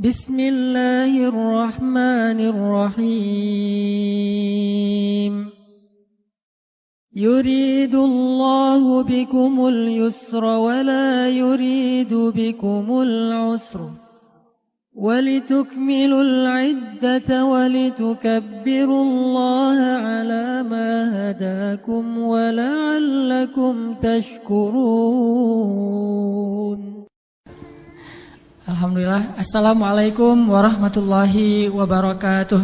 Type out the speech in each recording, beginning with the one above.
Bismillahirrahmanirrahim. Yuridullahu bikumul yusra wa la yuridu bikumul usra walitukmilul iddata walitukabbirullaha ala ma hadakum wa la'allakum tashkurun. Alhamdulillah. Assalamualaikum warahmatullahi wabarakatuh.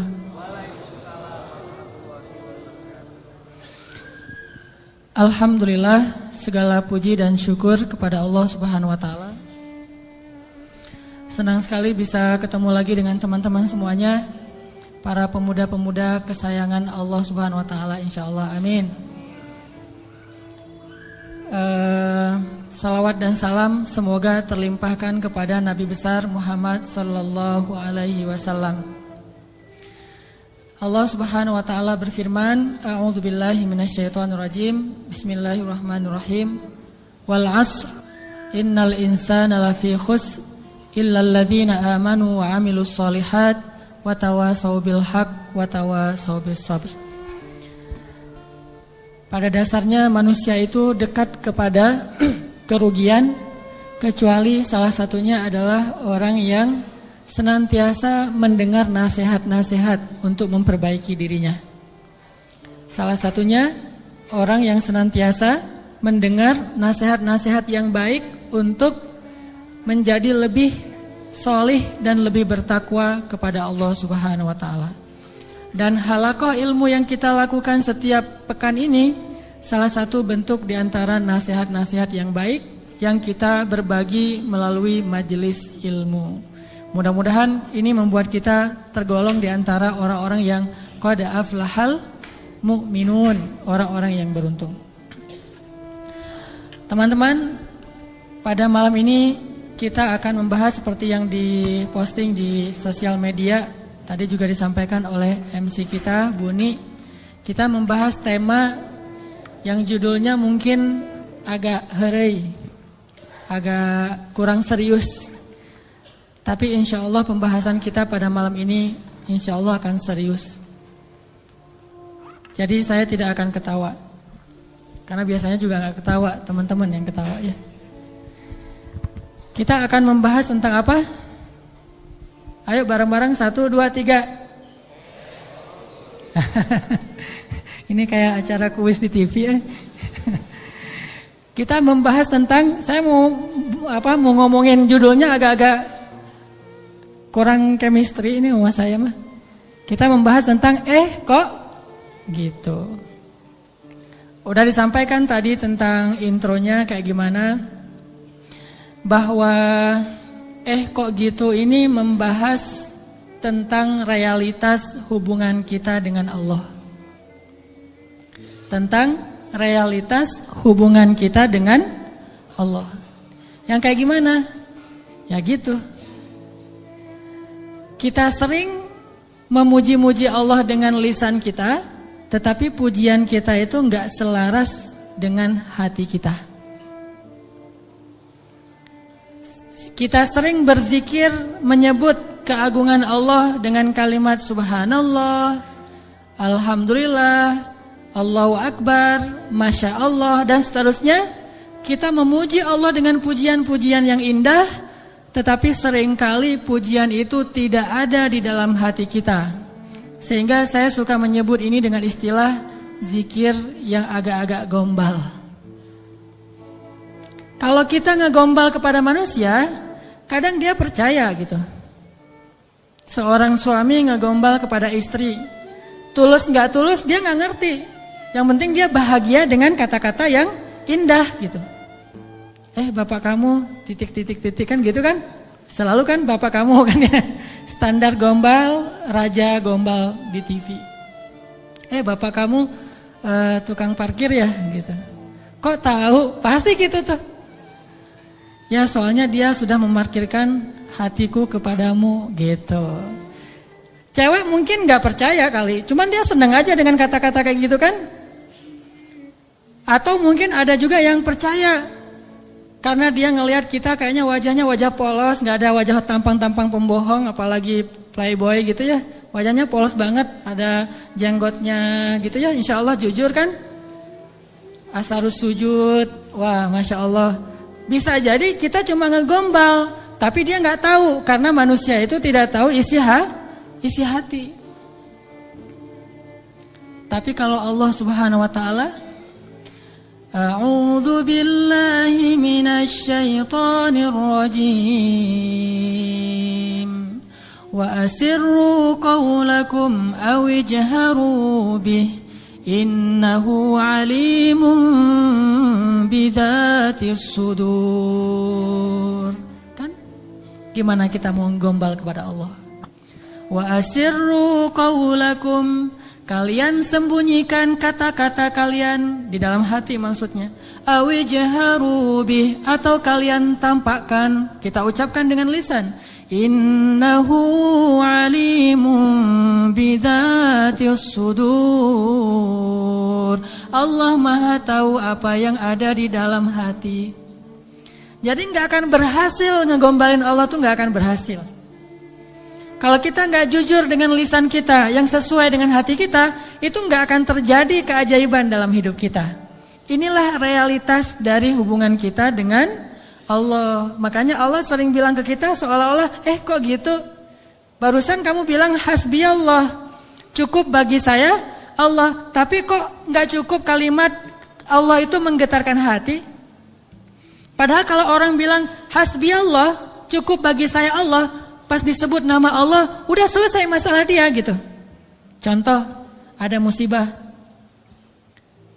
Alhamdulillah, segala puji dan syukur kepada Allah Subhanahu wa taala. Senang sekali bisa ketemu lagi dengan teman-teman semuanya, para pemuda-pemuda kesayangan Allah Subhanahu wa taala insyaallah. Amin. Salawat dan salam semoga terlimpahkan kepada Nabi besar Muhammad sallallahu alaihi wasallam. Allah Subhanahu wa taala berfirman, A'udzubillahi minasyaitonirrajim. Bismillahirrahmanirrahim. Wal 'asr innal insana lafi khusr illal ladzina amanu wa 'amilus shalihat wa tawassaw bil haqq wa tawassaw bis sabr. Pada dasarnya manusia itu dekat kepada kerugian, kecuali salah satunya adalah orang yang senantiasa mendengar nasihat-nasihat untuk memperbaiki dirinya. Salah satunya orang yang senantiasa mendengar nasihat-nasihat yang baik untuk menjadi lebih solih dan lebih bertakwa kepada Allah Subhanahu wa taala. Dan halaqah ilmu yang kita lakukan setiap pekan ini salah satu bentuk di antara nasihat-nasihat yang baik yang kita berbagi melalui majelis ilmu. Mudah-mudahan ini membuat kita tergolong di antara orang-orang yang qad aflahal mu'minun, orang-orang yang beruntung. Teman-teman, pada malam ini kita akan membahas seperti yang diposting di sosial media. Tadi juga disampaikan oleh MC kita, Buni. Kita membahas tema yang judulnya mungkin agak herei, agak kurang serius. Tapi insya Allah pembahasan kita pada malam ini insya Allah akan serius. Jadi saya tidak akan ketawa, karena biasanya juga gak ketawa, teman-teman yang ketawa ya. Kita akan membahas tentang apa? Ayo bareng-bareng 1, 2, 3. Ini kayak acara kuis di TV ya. Kita membahas tentang, saya mau ngomongin judulnya agak-agak kurang chemistry ini sama saya mah. Kita membahas tentang kok gitu. Udah disampaikan tadi tentang intronya kayak gimana, bahwa kok gitu ini membahas tentang realitas hubungan kita dengan Allah. Tentang realitas hubungan kita dengan Allah. Yang kayak gimana? Ya gitu. Kita sering memuji-muji Allah dengan lisan kita, tetapi pujian kita itu enggak selaras dengan hati kita. Kita sering berzikir menyebut keagungan Allah dengan kalimat subhanallah, alhamdulillah, Allahu akbar, masya Allah dan seterusnya. Kita memuji Allah dengan pujian-pujian yang indah, tetapi seringkali pujian itu tidak ada di dalam hati kita. Sehingga saya suka menyebut ini dengan istilah zikir yang agak-agak gombal. Kalau kita ngegombal kepada manusia, kadang dia percaya gitu. Seorang suami ngegombal kepada istri, tulus nggak tulus dia nggak ngerti. Yang penting dia bahagia dengan kata-kata yang indah gitu. Bapak kamu titik kan gitu kan? Selalu kan bapak kamu kan ya. Standar gombal, raja gombal di TV. Bapak kamu tukang parkir ya gitu. Kok tahu? Pasti gitu tuh. Ya soalnya dia sudah memarkirkan hatiku kepadamu gitu. Cewek mungkin gak percaya kali, cuman dia seneng aja dengan kata-kata kayak gitu kan. Atau mungkin ada juga yang percaya, Karena dia ngelihat kita kayaknya wajahnya wajah polos, nggak ada wajah tampang-tampang pembohong, apalagi playboy gitu ya. Wajahnya polos banget, ada jenggotnya gitu ya. Insya Allah jujur kan? Asarus sujud, wah Masya Allah. Bisa jadi kita cuma ngegombal, tapi dia nggak tahu karena manusia itu tidak tahu isi hati. Tapi kalau Allah Subhanahu Wa Taala, A'udzu billahi minasy syaithanir rajim. Wa asirru qawlakum aw ijharu bih innahu alimun bidzatis sudur. Kan? Gimana kita mau gombal kepada Allah? Wa asirru qawlakum, kalian sembunyikan kata-kata kalian di dalam hati maksudnya. Awi jaharu bih, atau kalian tampakkan, kita ucapkan dengan lisan. Innahu alimun bidzatis sudur. Allah Maha tahu apa yang ada di dalam hati. Jadi nggak akan berhasil ngegombalin Allah tuh nggak akan berhasil. Kalau kita nggak jujur dengan lisan kita yang sesuai dengan hati kita, itu nggak akan terjadi keajaiban dalam hidup kita. Inilah realitas dari hubungan kita dengan Allah. Makanya Allah sering bilang ke kita seolah-olah, kok gitu? Barusan kamu bilang hasbi Allah, cukup bagi saya Allah. Tapi kok nggak cukup kalimat Allah itu menggetarkan hati? Padahal kalau orang bilang hasbi Allah, cukup bagi saya Allah, pas disebut nama Allah, udah selesai masalah dia gitu. Contoh, ada musibah.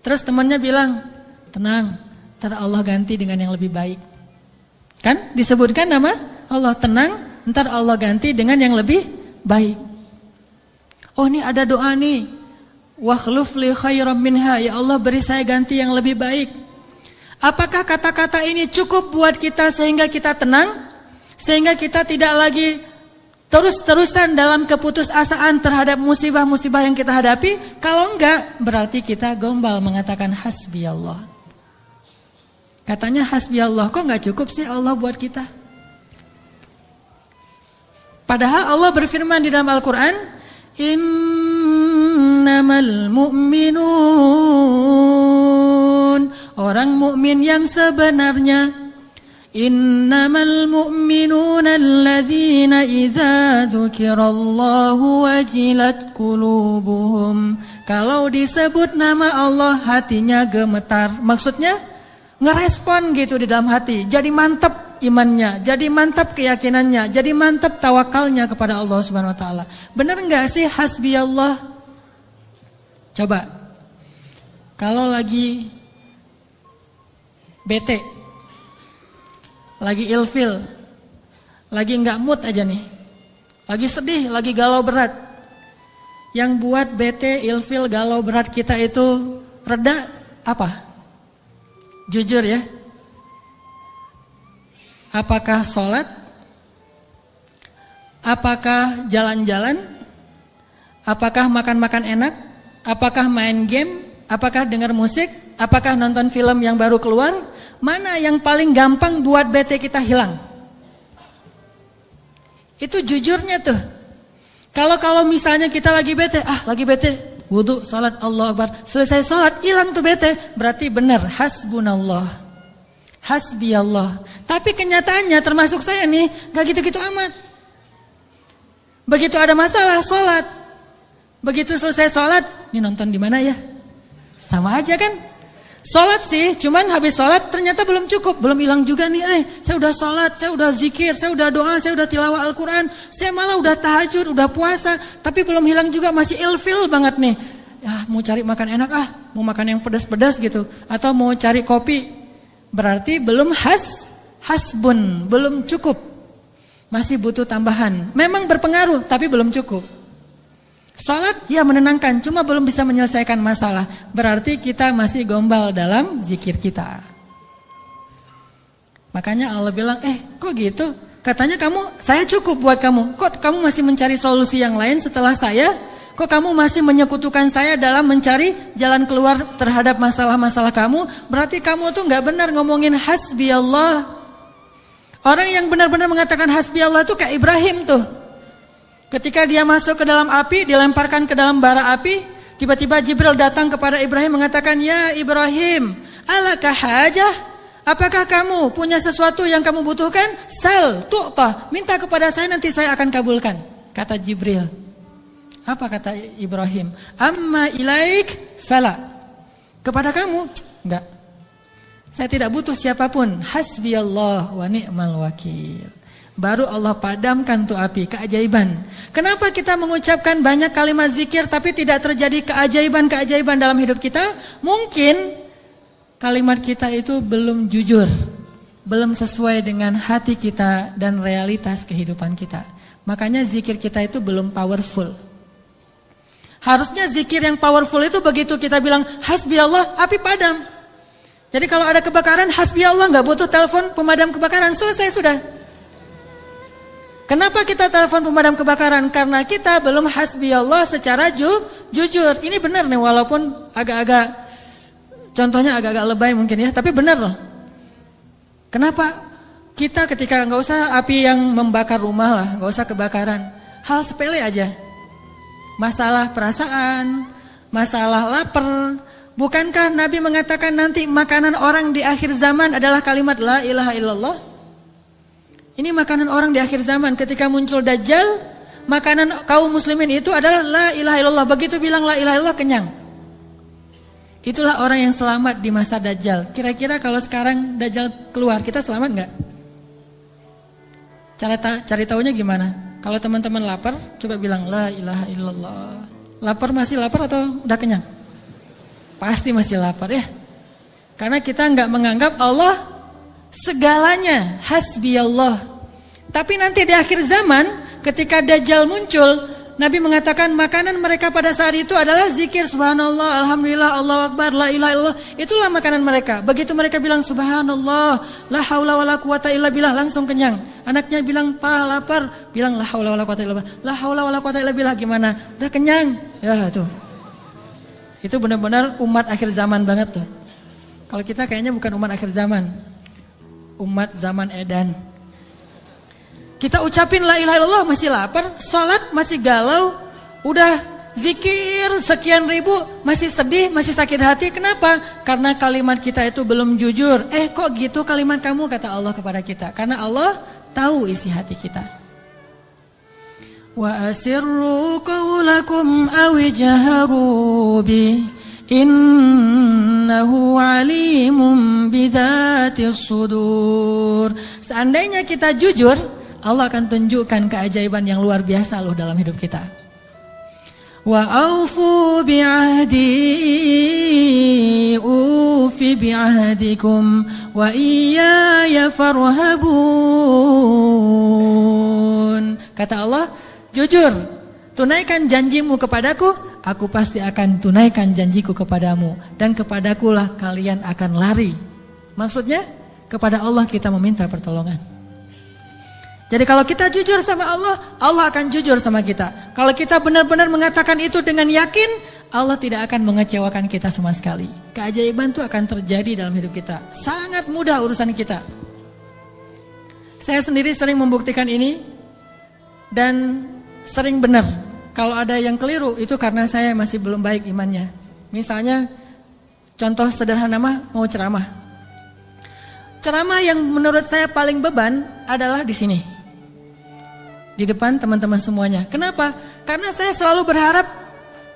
Terus temannya bilang, tenang, ntar Allah ganti dengan yang lebih baik. Kan disebutkan nama Allah, tenang, ntar Allah ganti dengan yang lebih baik. Oh ini ada doa nih, wakhluf li khairam minha, ya Allah beri saya ganti yang lebih baik. Apakah kata-kata ini cukup buat kita sehingga kita tenang? Sehingga kita tidak lagi terus-terusan dalam keputusasaan terhadap musibah-musibah yang kita hadapi. Kalau enggak, berarti kita gombal mengatakan hasbi Allah. Katanya hasbi Allah, kok enggak cukup sih Allah buat kita? Padahal Allah berfirman di dalam Al-Quran, innamal mu'minun, orang mukmin yang sebenarnya. Innamal mu'minuna alladzina idza dzukirallahu wajilat qulubuhum. Kalau disebut nama Allah hatinya gemetar. Maksudnya ngerespon gitu di dalam hati. Jadi mantap imannya, jadi mantap keyakinannya, jadi mantap tawakalnya kepada Allah Subhanahu wa taala. Benar enggak sih hasbi Allah? Coba. Kalau lagi bete, lagi ilfil, lagi nggak mood aja nih, lagi sedih, lagi galau berat. Yang buat bete, ilfil, galau berat kita itu reda apa? Jujur ya. Apakah sholat? Apakah jalan-jalan? Apakah makan-makan enak? Apakah main game? Apakah dengar musik? Apakah nonton film yang baru keluar? Mana yang paling gampang buat bete kita hilang? Itu jujurnya tuh. Kalau misalnya kita lagi bete, wudu, salat, Allah Akbar, selesai salat, hilang tuh bete. Berarti benar, hasbunallah, hasbi Allah. Tapi kenyataannya termasuk saya nih, gak gitu-gitu amat. Begitu ada masalah salat, begitu selesai salat, ini nonton di mana ya? Sama aja kan? Sholat sih, cuman habis sholat ternyata belum cukup, belum hilang juga nih. Saya udah sholat, saya udah zikir, saya udah doa, saya udah tilawah Al-Quran, saya malah udah tahajud, udah puasa, tapi belum hilang juga, masih ilfil banget nih. Ya mau cari makan enak mau makan yang pedas-pedas gitu, atau mau cari kopi, berarti belum hasbun, belum cukup, masih butuh tambahan. Memang berpengaruh, tapi belum cukup. Salat ya menenangkan, cuma belum bisa menyelesaikan masalah. Berarti kita masih gombal dalam zikir kita. Makanya Allah bilang, kok gitu? Katanya saya cukup buat kamu. Kok kamu masih mencari solusi yang lain setelah saya? Kok kamu masih menyekutukan saya dalam mencari jalan keluar terhadap masalah-masalah kamu? Berarti kamu tuh gak benar ngomongin hasbi Allah. Orang yang benar-benar mengatakan hasbi Allah itu kayak Ibrahim tuh. Ketika dia masuk ke dalam api, dilemparkan ke dalam bara api, tiba-tiba Jibril datang kepada Ibrahim mengatakan, "Ya Ibrahim, alaka hajah? Apakah kamu punya sesuatu yang kamu butuhkan? Sal, tu'ta, minta kepada saya nanti saya akan kabulkan," kata Jibril. Apa kata Ibrahim? Amma ilaik fala. Kepada kamu? Enggak. Saya tidak butuh siapapun. Hasbiyallah wa ni'mal wakil. Baru Allah padamkan tuh api, keajaiban. Kenapa kita mengucapkan banyak kalimat zikir tapi tidak terjadi keajaiban-keajaiban dalam hidup kita? Mungkin kalimat kita itu belum jujur, belum sesuai dengan hati kita dan realitas kehidupan kita. Makanya zikir kita itu belum powerful. Harusnya zikir yang powerful itu begitu kita bilang hasbi Allah, api padam. Jadi kalau ada kebakaran, hasbi Allah, gak butuh telepon pemadam kebakaran, selesai sudah. Kenapa kita telepon pemadam kebakaran? Karena kita belum hasbi Allah secara jujur. Ini benar nih, walaupun agak-agak, contohnya agak-agak lebay mungkin ya, tapi benar loh. Kenapa kita ketika gak usah api yang membakar rumah lah, gak usah kebakaran, hal sepele aja. Masalah perasaan, masalah lapar. Bukankah Nabi mengatakan nanti makanan orang di akhir zaman adalah kalimat la ilaha illallah? Ini makanan orang di akhir zaman. Ketika muncul Dajjal, makanan kaum muslimin itu adalah la ilaha illallah. Begitu bilang la ilaha illallah, kenyang. Itulah orang yang selamat di masa Dajjal. Kira-kira kalau sekarang Dajjal keluar, kita selamat gak? Cari tahunya gimana? Kalau teman-teman lapar, coba bilang la ilaha illallah. Lapar masih lapar atau udah kenyang? Pasti masih lapar ya. Karena kita nggak menganggap Allah segalanya, hasbi Allah. Tapi nanti di akhir zaman, ketika Dajjal muncul, Nabi mengatakan makanan mereka pada saat itu adalah zikir subhanallah, alhamdulillah, Allahu akbar, la ilaha illallah. Itulah makanan mereka. Begitu mereka bilang subhanallah, la haula wala quwata illa billah, langsung kenyang. Anaknya bilang, "Pa, lapar." Bilang la haula wala quwata illa billah. La haula wala quwata illa billah gimana? Udah kenyang. Ya tuh. Itu benar-benar umat akhir zaman banget tuh. Kalau kita kayaknya bukan umat akhir zaman. Umat zaman edan. Kita ucapin la ilaha illallah masih lapar, sholat masih galau, udah zikir sekian ribu masih sedih, masih sakit hati. Kenapa? Karena kalimat kita itu belum jujur. Kok gitu kalimat kamu, kata Allah kepada kita. Karena Allah tahu isi hati kita. Wa asirru qawlakum aw jaharu bi innahu alimun bidzatis sudur. Seandainya kita jujur, Allah akan tunjukkan keajaiban yang luar biasa loh dalam hidup kita. Wa aufu bi'ahdi ufi bi'ahdikum wa iyaya farhabun. Kata Allah, jujur, tunaikan janjimu kepadaku, aku pasti akan tunaikan janjiku kepadamu, dan kepadakulah kalian akan lari. Maksudnya, kepada Allah kita meminta pertolongan. Jadi kalau kita jujur sama Allah, Allah akan jujur sama kita. Kalau kita benar-benar mengatakan itu dengan yakin, Allah tidak akan mengecewakan kita sama sekali. Keajaiban itu akan terjadi dalam hidup kita. Sangat mudah urusan kita. Saya sendiri sering membuktikan ini dan sering benar. Kalau ada yang keliru itu karena saya masih belum baik imannya. Misalnya contoh sederhana mau ceramah. Ceramah yang menurut saya paling beban adalah di sini. Di depan teman-teman semuanya. Kenapa? Karena saya selalu berharap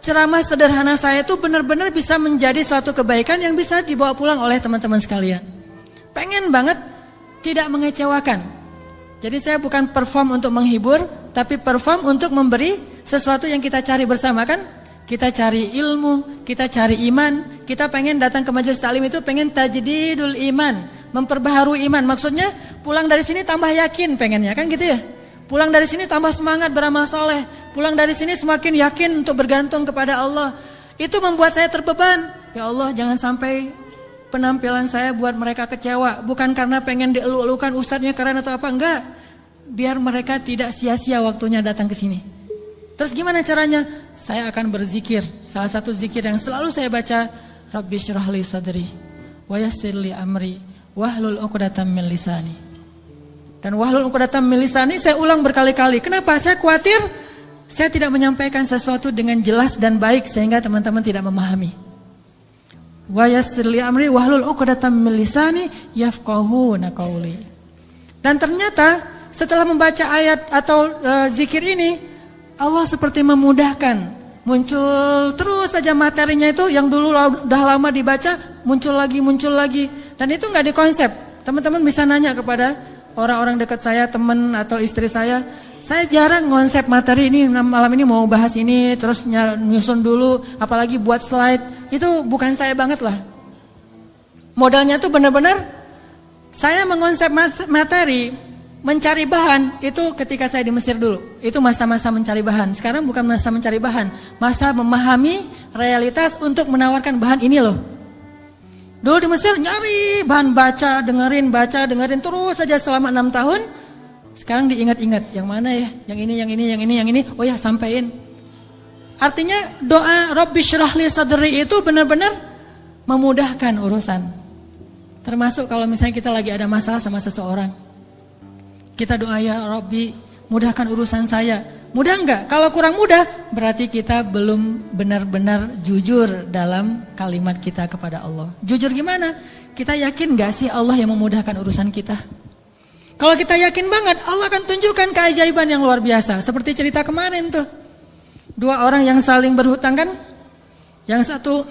ceramah sederhana saya itu benar-benar bisa menjadi suatu kebaikan yang bisa dibawa pulang oleh teman-teman sekalian. Pengen banget tidak mengecewakan. Jadi saya bukan perform untuk menghibur, tapi perform untuk memberi sesuatu yang kita cari bersama kan? Kita cari ilmu, kita cari iman, kita pengen datang ke majelis taklim itu pengen tajdidul iman, memperbaharui iman. Maksudnya pulang dari sini tambah yakin pengennya kan gitu ya? Pulang dari sini tambah semangat beramal soleh. Pulang dari sini semakin yakin untuk bergantung kepada Allah. Itu membuat saya terbeban. Ya Allah, jangan sampai penampilan saya buat mereka kecewa. Bukan karena pengen dielu-elukan ustadznya keren atau apa, enggak. Biar mereka tidak sia-sia waktunya datang ke sini. Terus gimana caranya? saya akan berzikir. Salah satu zikir yang selalu saya baca, Rabbi syrah li sadri wa yassir li amri wahlul 'uqdatam min lisani. Dan wahlul 'uqdatam min lisani saya ulang berkali-kali. Kenapa? Saya khawatir saya tidak menyampaikan sesuatu dengan jelas dan baik sehingga teman-teman tidak memahami. Wa yassir li amri wahlul 'uqdatam min lisani yafqahuna qauli. Dan ternyata setelah membaca ayat atau zikir ini, Allah seperti memudahkan. Muncul terus saja materinya itu yang dulu udah lama dibaca, muncul lagi. Dan itu nggak dikonsep. Teman-teman bisa nanya kepada orang-orang dekat saya, teman atau istri saya jarang ngonsep materi ini, malam ini mau bahas ini, terus nyusun dulu, apalagi buat slide. Itu bukan saya banget lah. Modalnya tuh benar-benar saya mengonsep materi, mencari bahan itu ketika saya di Mesir dulu. Itu masa-masa mencari bahan. Sekarang bukan masa mencari bahan, masa memahami realitas untuk menawarkan bahan ini loh. Dulu di Mesir nyari bahan, baca, dengerin terus saja selama 6 tahun. Sekarang diingat-ingat, yang mana ya? Yang ini. Oh ya, sampein. Artinya doa Rabbi syrah li sadri itu benar-benar memudahkan urusan. Termasuk kalau misalnya kita lagi ada masalah sama seseorang. Kita doa, ya Rabbi, mudahkan urusan saya. Mudah enggak? Kalau kurang mudah, berarti kita belum benar-benar jujur dalam kalimat kita kepada Allah. Jujur gimana? Kita yakin enggak sih Allah yang memudahkan urusan kita? Kalau kita yakin banget, Allah akan tunjukkan keajaiban yang luar biasa. Seperti cerita kemarin tuh. 2 orang yang saling berhutang kan? Yang satu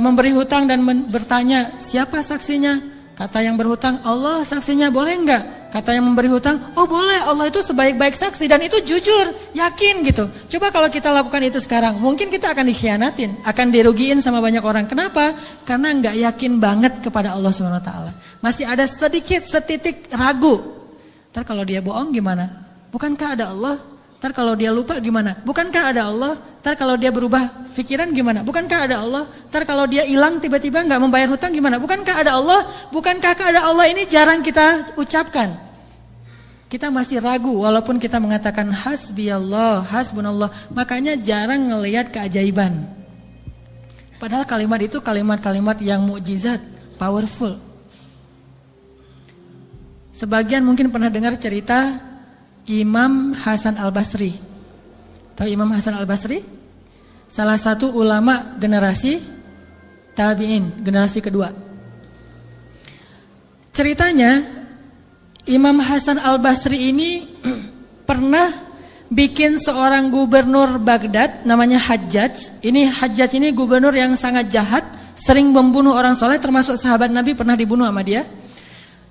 memberi hutang dan bertanya, siapa saksinya? Kata yang berhutang, Allah saksinya, boleh enggak? Kata yang memberi hutang, oh boleh, Allah itu sebaik-baik saksi. Dan itu jujur, yakin gitu. Coba kalau kita lakukan itu sekarang, mungkin kita akan dikhianatin, akan dirugiin sama banyak orang. Kenapa? Karena enggak yakin banget kepada Allah SWT. Masih ada setitik ragu. Ntar kalau dia bohong gimana? Bukankah ada Allah? Ntar kalau dia lupa gimana? Bukankah ada Allah? Ntar kalau dia berubah pikiran gimana? Bukankah ada Allah? Ntar kalau dia hilang tiba-tiba nggak membayar hutang gimana? Bukankah ada Allah? Bukankah ada Allah ini jarang kita ucapkan. Kita masih ragu walaupun kita mengatakan hasbiyallah, hasbunallah. Makanya jarang ngelihat keajaiban. Padahal kalimat itu kalimat-kalimat yang mukjizat, powerful. Sebagian mungkin pernah dengar cerita Imam Hasan Al-Basri. Tahu Imam Hasan Al-Basri? Salah satu ulama generasi tabi'in, generasi kedua. Ceritanya Imam Hasan Al-Basri ini pernah bikin seorang gubernur Baghdad namanya Hajjaj. Hajjaj ini gubernur yang sangat jahat, sering membunuh orang soleh, termasuk sahabat Nabi pernah dibunuh sama dia.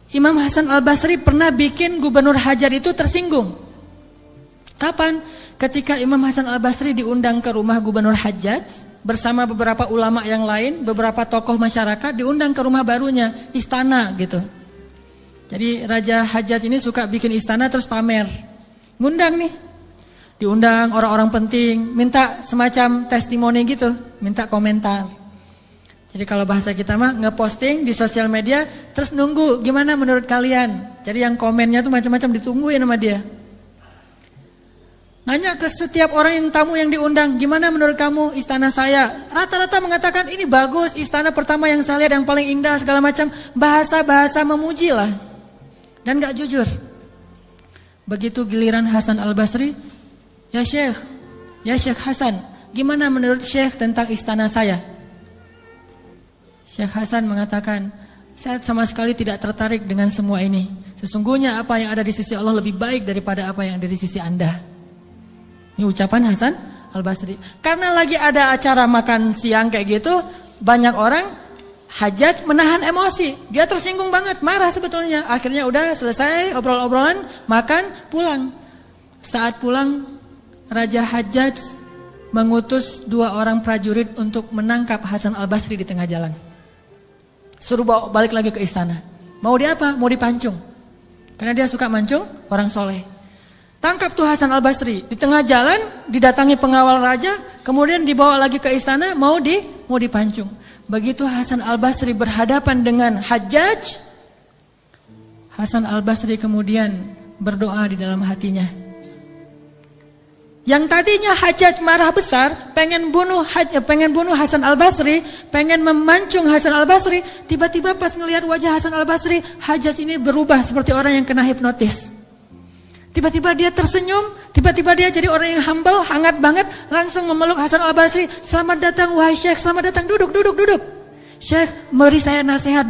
Imam Hasan Al-Basri pernah bikin gubernur Hajar itu tersinggung. Kapan? Ketika Imam Hasan Al-Basri diundang ke rumah gubernur Hajjaj bersama beberapa ulama yang lain, beberapa tokoh masyarakat diundang ke rumah barunya, istana gitu. Jadi Raja Hajjaj ini suka bikin istana terus pamer. Ngundang nih. Diundang orang-orang penting, minta semacam testimoni gitu, minta komentar. Jadi kalau bahasa kita mah ngeposting di sosial media, terus nunggu gimana menurut kalian. Jadi yang komennya tuh macam-macam ditungguin sama dia. Nanya ke setiap orang yang tamu yang diundang, gimana menurut kamu istana saya? Rata-rata mengatakan ini bagus, istana pertama yang saya lihat yang paling indah segala macam. Bahasa-bahasa memuji lah. Dan gak jujur. Begitu giliran Hasan Al-Basri, ya Syekh Hasan, gimana menurut Syekh tentang istana saya? Syekh Hasan mengatakan, saya sama sekali tidak tertarik dengan semua ini. Sesungguhnya apa yang ada di sisi Allah lebih baik daripada apa yang ada di sisi Anda. Ini ucapan Hasan Al-Basri. Karena lagi ada acara makan siang kayak gitu, banyak orang, Hajjaj menahan emosi. Dia tersinggung banget, marah sebetulnya. Akhirnya udah selesai obrol-obrolan, makan, pulang. Saat pulang, Raja Hajjaj mengutus 2 orang prajurit untuk menangkap Hasan Al-Basri di tengah jalan. Suruh bawa balik lagi ke istana. Mau dia apa? Mau dipancung. Karena dia suka mancung orang soleh. Tangkap tuh Hasan Al-Basri. Di tengah jalan didatangi pengawal raja. Kemudian dibawa lagi ke istana. Mau dipancung. Begitu Hasan Al-Basri berhadapan dengan Hajjaj, Hasan Al-Basri kemudian berdoa di dalam hatinya. Yang tadinya Hajjaj marah besar, pengen bunuh Hasan Al-Basri, pengen memancung Hasan Al-Basri, tiba-tiba pas ngelihat wajah Hasan Al-Basri, Hajjaj ini berubah seperti orang yang kena hipnotis. Tiba-tiba dia tersenyum, tiba-tiba dia jadi orang yang humble, hangat banget, langsung memeluk Hasan Al-Basri. Selamat datang wahai Syekh, selamat datang, duduk. Syekh, beri saya nasihat,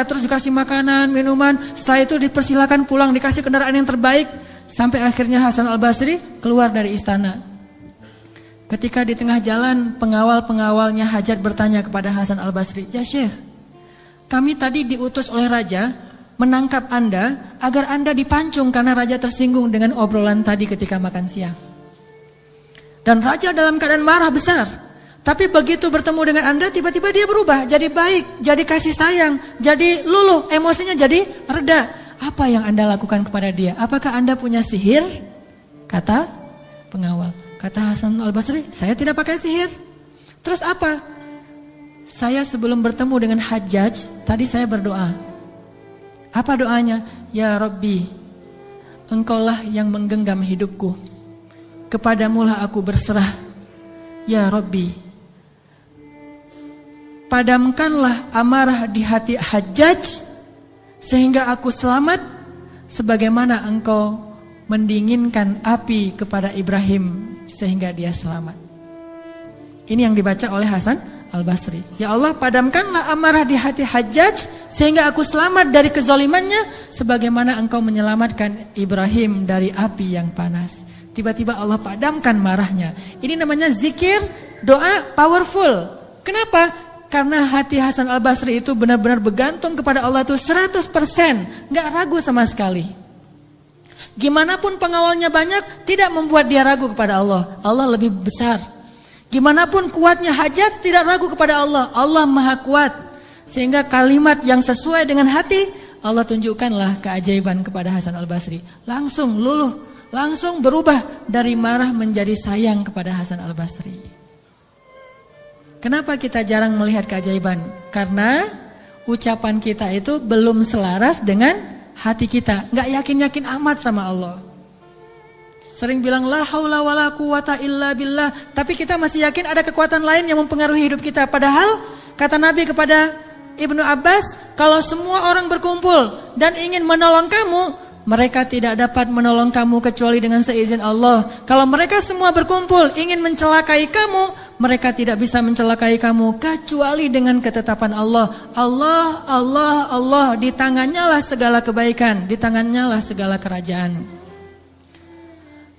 terus dikasih makanan, minuman. Setelah itu dipersilakan pulang, dikasih kendaraan yang terbaik. Sampai akhirnya Hasan Al-Basri keluar dari istana. Ketika di tengah jalan, pengawal-pengawalnya Hajjaj bertanya kepada Hasan Al-Basri, "Ya Syekh, kami tadi diutus oleh raja menangkap Anda agar Anda dipancung karena raja tersinggung dengan obrolan tadi ketika makan siang. Dan raja dalam keadaan marah besar. Tapi begitu bertemu dengan Anda, tiba-tiba dia berubah, jadi baik, jadi kasih sayang, jadi luluh, emosinya jadi reda. Apa yang Anda lakukan kepada dia? Apakah Anda punya sihir?" Kata pengawal. Kata Hasan Al-Basri, "Saya tidak pakai sihir." "Terus apa?" "Saya sebelum bertemu dengan Hajjaj, tadi saya berdoa." "Apa doanya?" "Ya Rabbi, Engkaulah yang menggenggam hidupku. Kepadamulah aku berserah. Ya Rabbi, padamkanlah amarah di hati Hajjaj sehingga aku selamat sebagaimana Engkau mendinginkan api kepada Ibrahim sehingga dia selamat." Ini yang dibaca oleh Hasan Al-Basri. "Ya Allah, padamkanlah amarah di hati Hajjaj sehingga aku selamat dari kezalimannya sebagaimana Engkau menyelamatkan Ibrahim dari api yang panas." Tiba-tiba Allah padamkan marahnya. Ini namanya zikir, doa powerful. Kenapa? Karena hati Hasan Al-Basri itu benar-benar bergantung kepada Allah itu 100%, gak ragu sama sekali. Gimana pun pengawalnya banyak, tidak membuat dia ragu kepada Allah. Allah lebih besar. Gimana pun kuatnya Hajjaj, tidak ragu kepada Allah. Allah maha kuat. Sehingga kalimat yang sesuai dengan hati, Allah tunjukkanlah keajaiban kepada Hasan Al-Basri. Langsung luluh, langsung berubah dari marah menjadi sayang kepada Hasan Al-Basri. Kenapa kita jarang melihat keajaiban? Karena ucapan kita itu belum selaras dengan hati kita. Gak yakin-yakin amat sama Allah. Sering bilang la haula wala quwata illa billah, tapi kita masih yakin ada kekuatan lain yang mempengaruhi hidup kita. Padahal kata Nabi kepada Ibnu Abbas, kalau semua orang berkumpul dan ingin menolong kamu, mereka tidak dapat menolong kamu kecuali dengan seizin Allah. Kalau mereka semua berkumpul ingin mencelakai kamu, mereka tidak bisa mencelakai kamu kecuali dengan ketetapan Allah. Allah, Allah, Allah, di tangannya lah segala kebaikan, di tangannya lah segala kerajaan.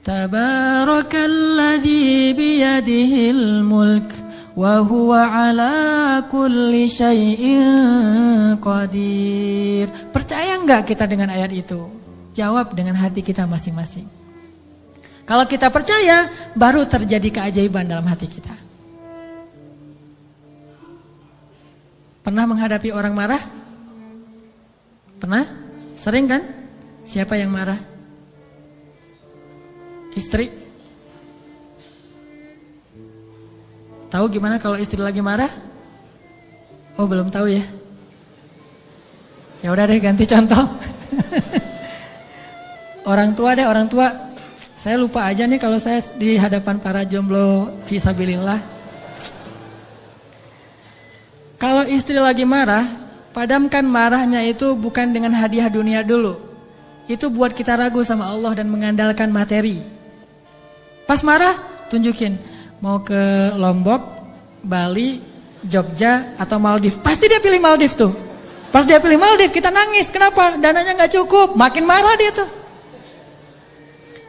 Tabarakalladzi biyadihil mulk wa huwa ala kulli syai'in qadir. Percaya enggak kita dengan ayat itu? Jawab dengan hati kita masing-masing. Kalau kita percaya, baru terjadi keajaiban dalam hati kita. Pernah menghadapi orang marah? Pernah? Sering kan? Siapa yang marah? Istri? Tahu gimana kalau istri lagi marah? Oh, belum tahu ya? Ya udah deh, ganti contoh. Orang tua deh, orang tua. Saya lupa aja nih kalau saya di hadapan para jomblo fisabilillah. Kalau istri lagi marah, padamkan marahnya itu bukan dengan hadiah dunia dulu. Itu buat kita ragu sama Allah dan mengandalkan materi. Pas marah, tunjukin. Mau ke Lombok, Bali, Jogja, atau Maldives. Pasti dia pilih Maldives tuh. Pas dia pilih Maldives, kita nangis. Kenapa? Dananya gak cukup. Makin marah dia tuh.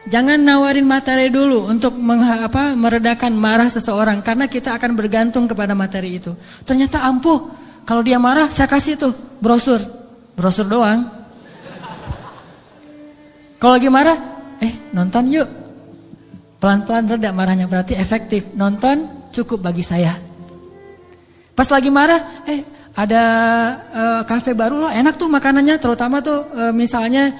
Jangan nawarin materi dulu untuk meredakan marah seseorang. Karena kita akan bergantung kepada materi itu. Ternyata ampuh. Kalau dia marah, saya kasih tuh brosur. Brosur doang. Kalau lagi marah, nonton yuk. Pelan-pelan reda marahnya, berarti efektif. Nonton cukup bagi saya. Pas lagi marah, ada kafe baru loh, enak tuh makanannya. Terutama tuh misalnya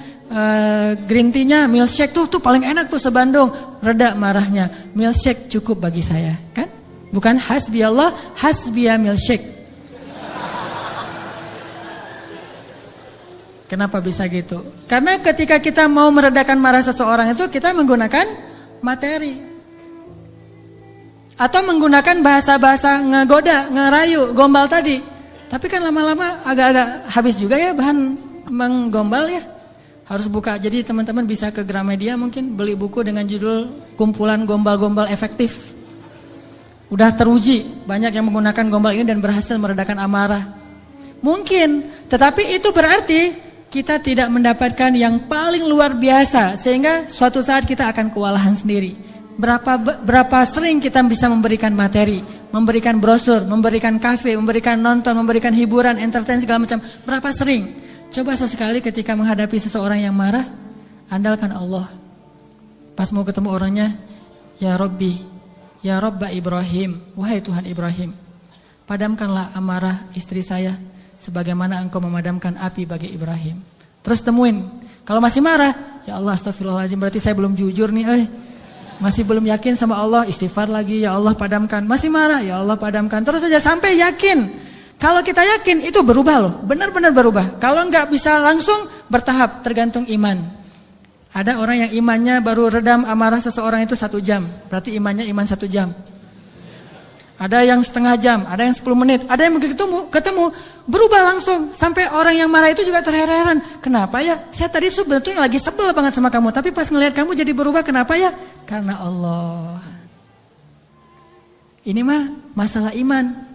green tea-nya, milkshake tuh paling enak tuh se-Bandung. Reda marahnya, milkshake cukup bagi saya, kan? Bukan hasbi Allah, hasbiya milkshake. Kenapa bisa gitu? Karena ketika kita mau meredakan marah seseorang itu kita menggunakan materi. Atau menggunakan bahasa-bahasa ngegoda, ngerayu, gombal tadi. Tapi kan lama-lama agak-agak habis juga ya bahan menggombal ya. Harus buka. Jadi teman-teman bisa ke Gramedia mungkin beli buku dengan judul Kumpulan Gombal-Gombal Efektif. Udah teruji banyak yang menggunakan gombal ini dan berhasil meredakan amarah. Mungkin, tetapi itu berarti kita tidak mendapatkan yang paling luar biasa sehingga suatu saat kita akan kewalahan sendiri. Berapa sering kita bisa memberikan materi, memberikan brosur, memberikan kafe, memberikan nonton, memberikan hiburan, entertain segala macam. Berapa sering? Coba sesekali ketika menghadapi seseorang yang marah, andalkan Allah. Pas mau ketemu orangnya, ya Rabbi, ya Rabba Ibrahim, wahai Tuhan Ibrahim, padamkanlah amarah istri saya sebagaimana engkau memadamkan api bagi Ibrahim. Terus temuin, kalau masih marah, ya Allah astagfirullahaladzim, berarti saya belum jujur nih. Masih belum yakin sama Allah, istighfar lagi, ya Allah padamkan. Masih marah, ya Allah padamkan. Terus saja sampai yakin. Kalau kita yakin itu berubah loh, benar-benar berubah. Kalau enggak bisa langsung, bertahap, tergantung iman. Ada orang yang imannya baru redam amarah seseorang itu 1 jam. Berarti imannya iman 1 jam. Ada yang setengah jam, ada yang 10 menit. Ada yang begitu ketemu berubah langsung. Sampai orang yang marah itu juga terheran-heran. Kenapa ya? Saya tadi sebetulnya lagi sebel banget sama kamu. Tapi pas ngelihat kamu jadi berubah, kenapa ya? Karena Allah. Ini mah masalah iman.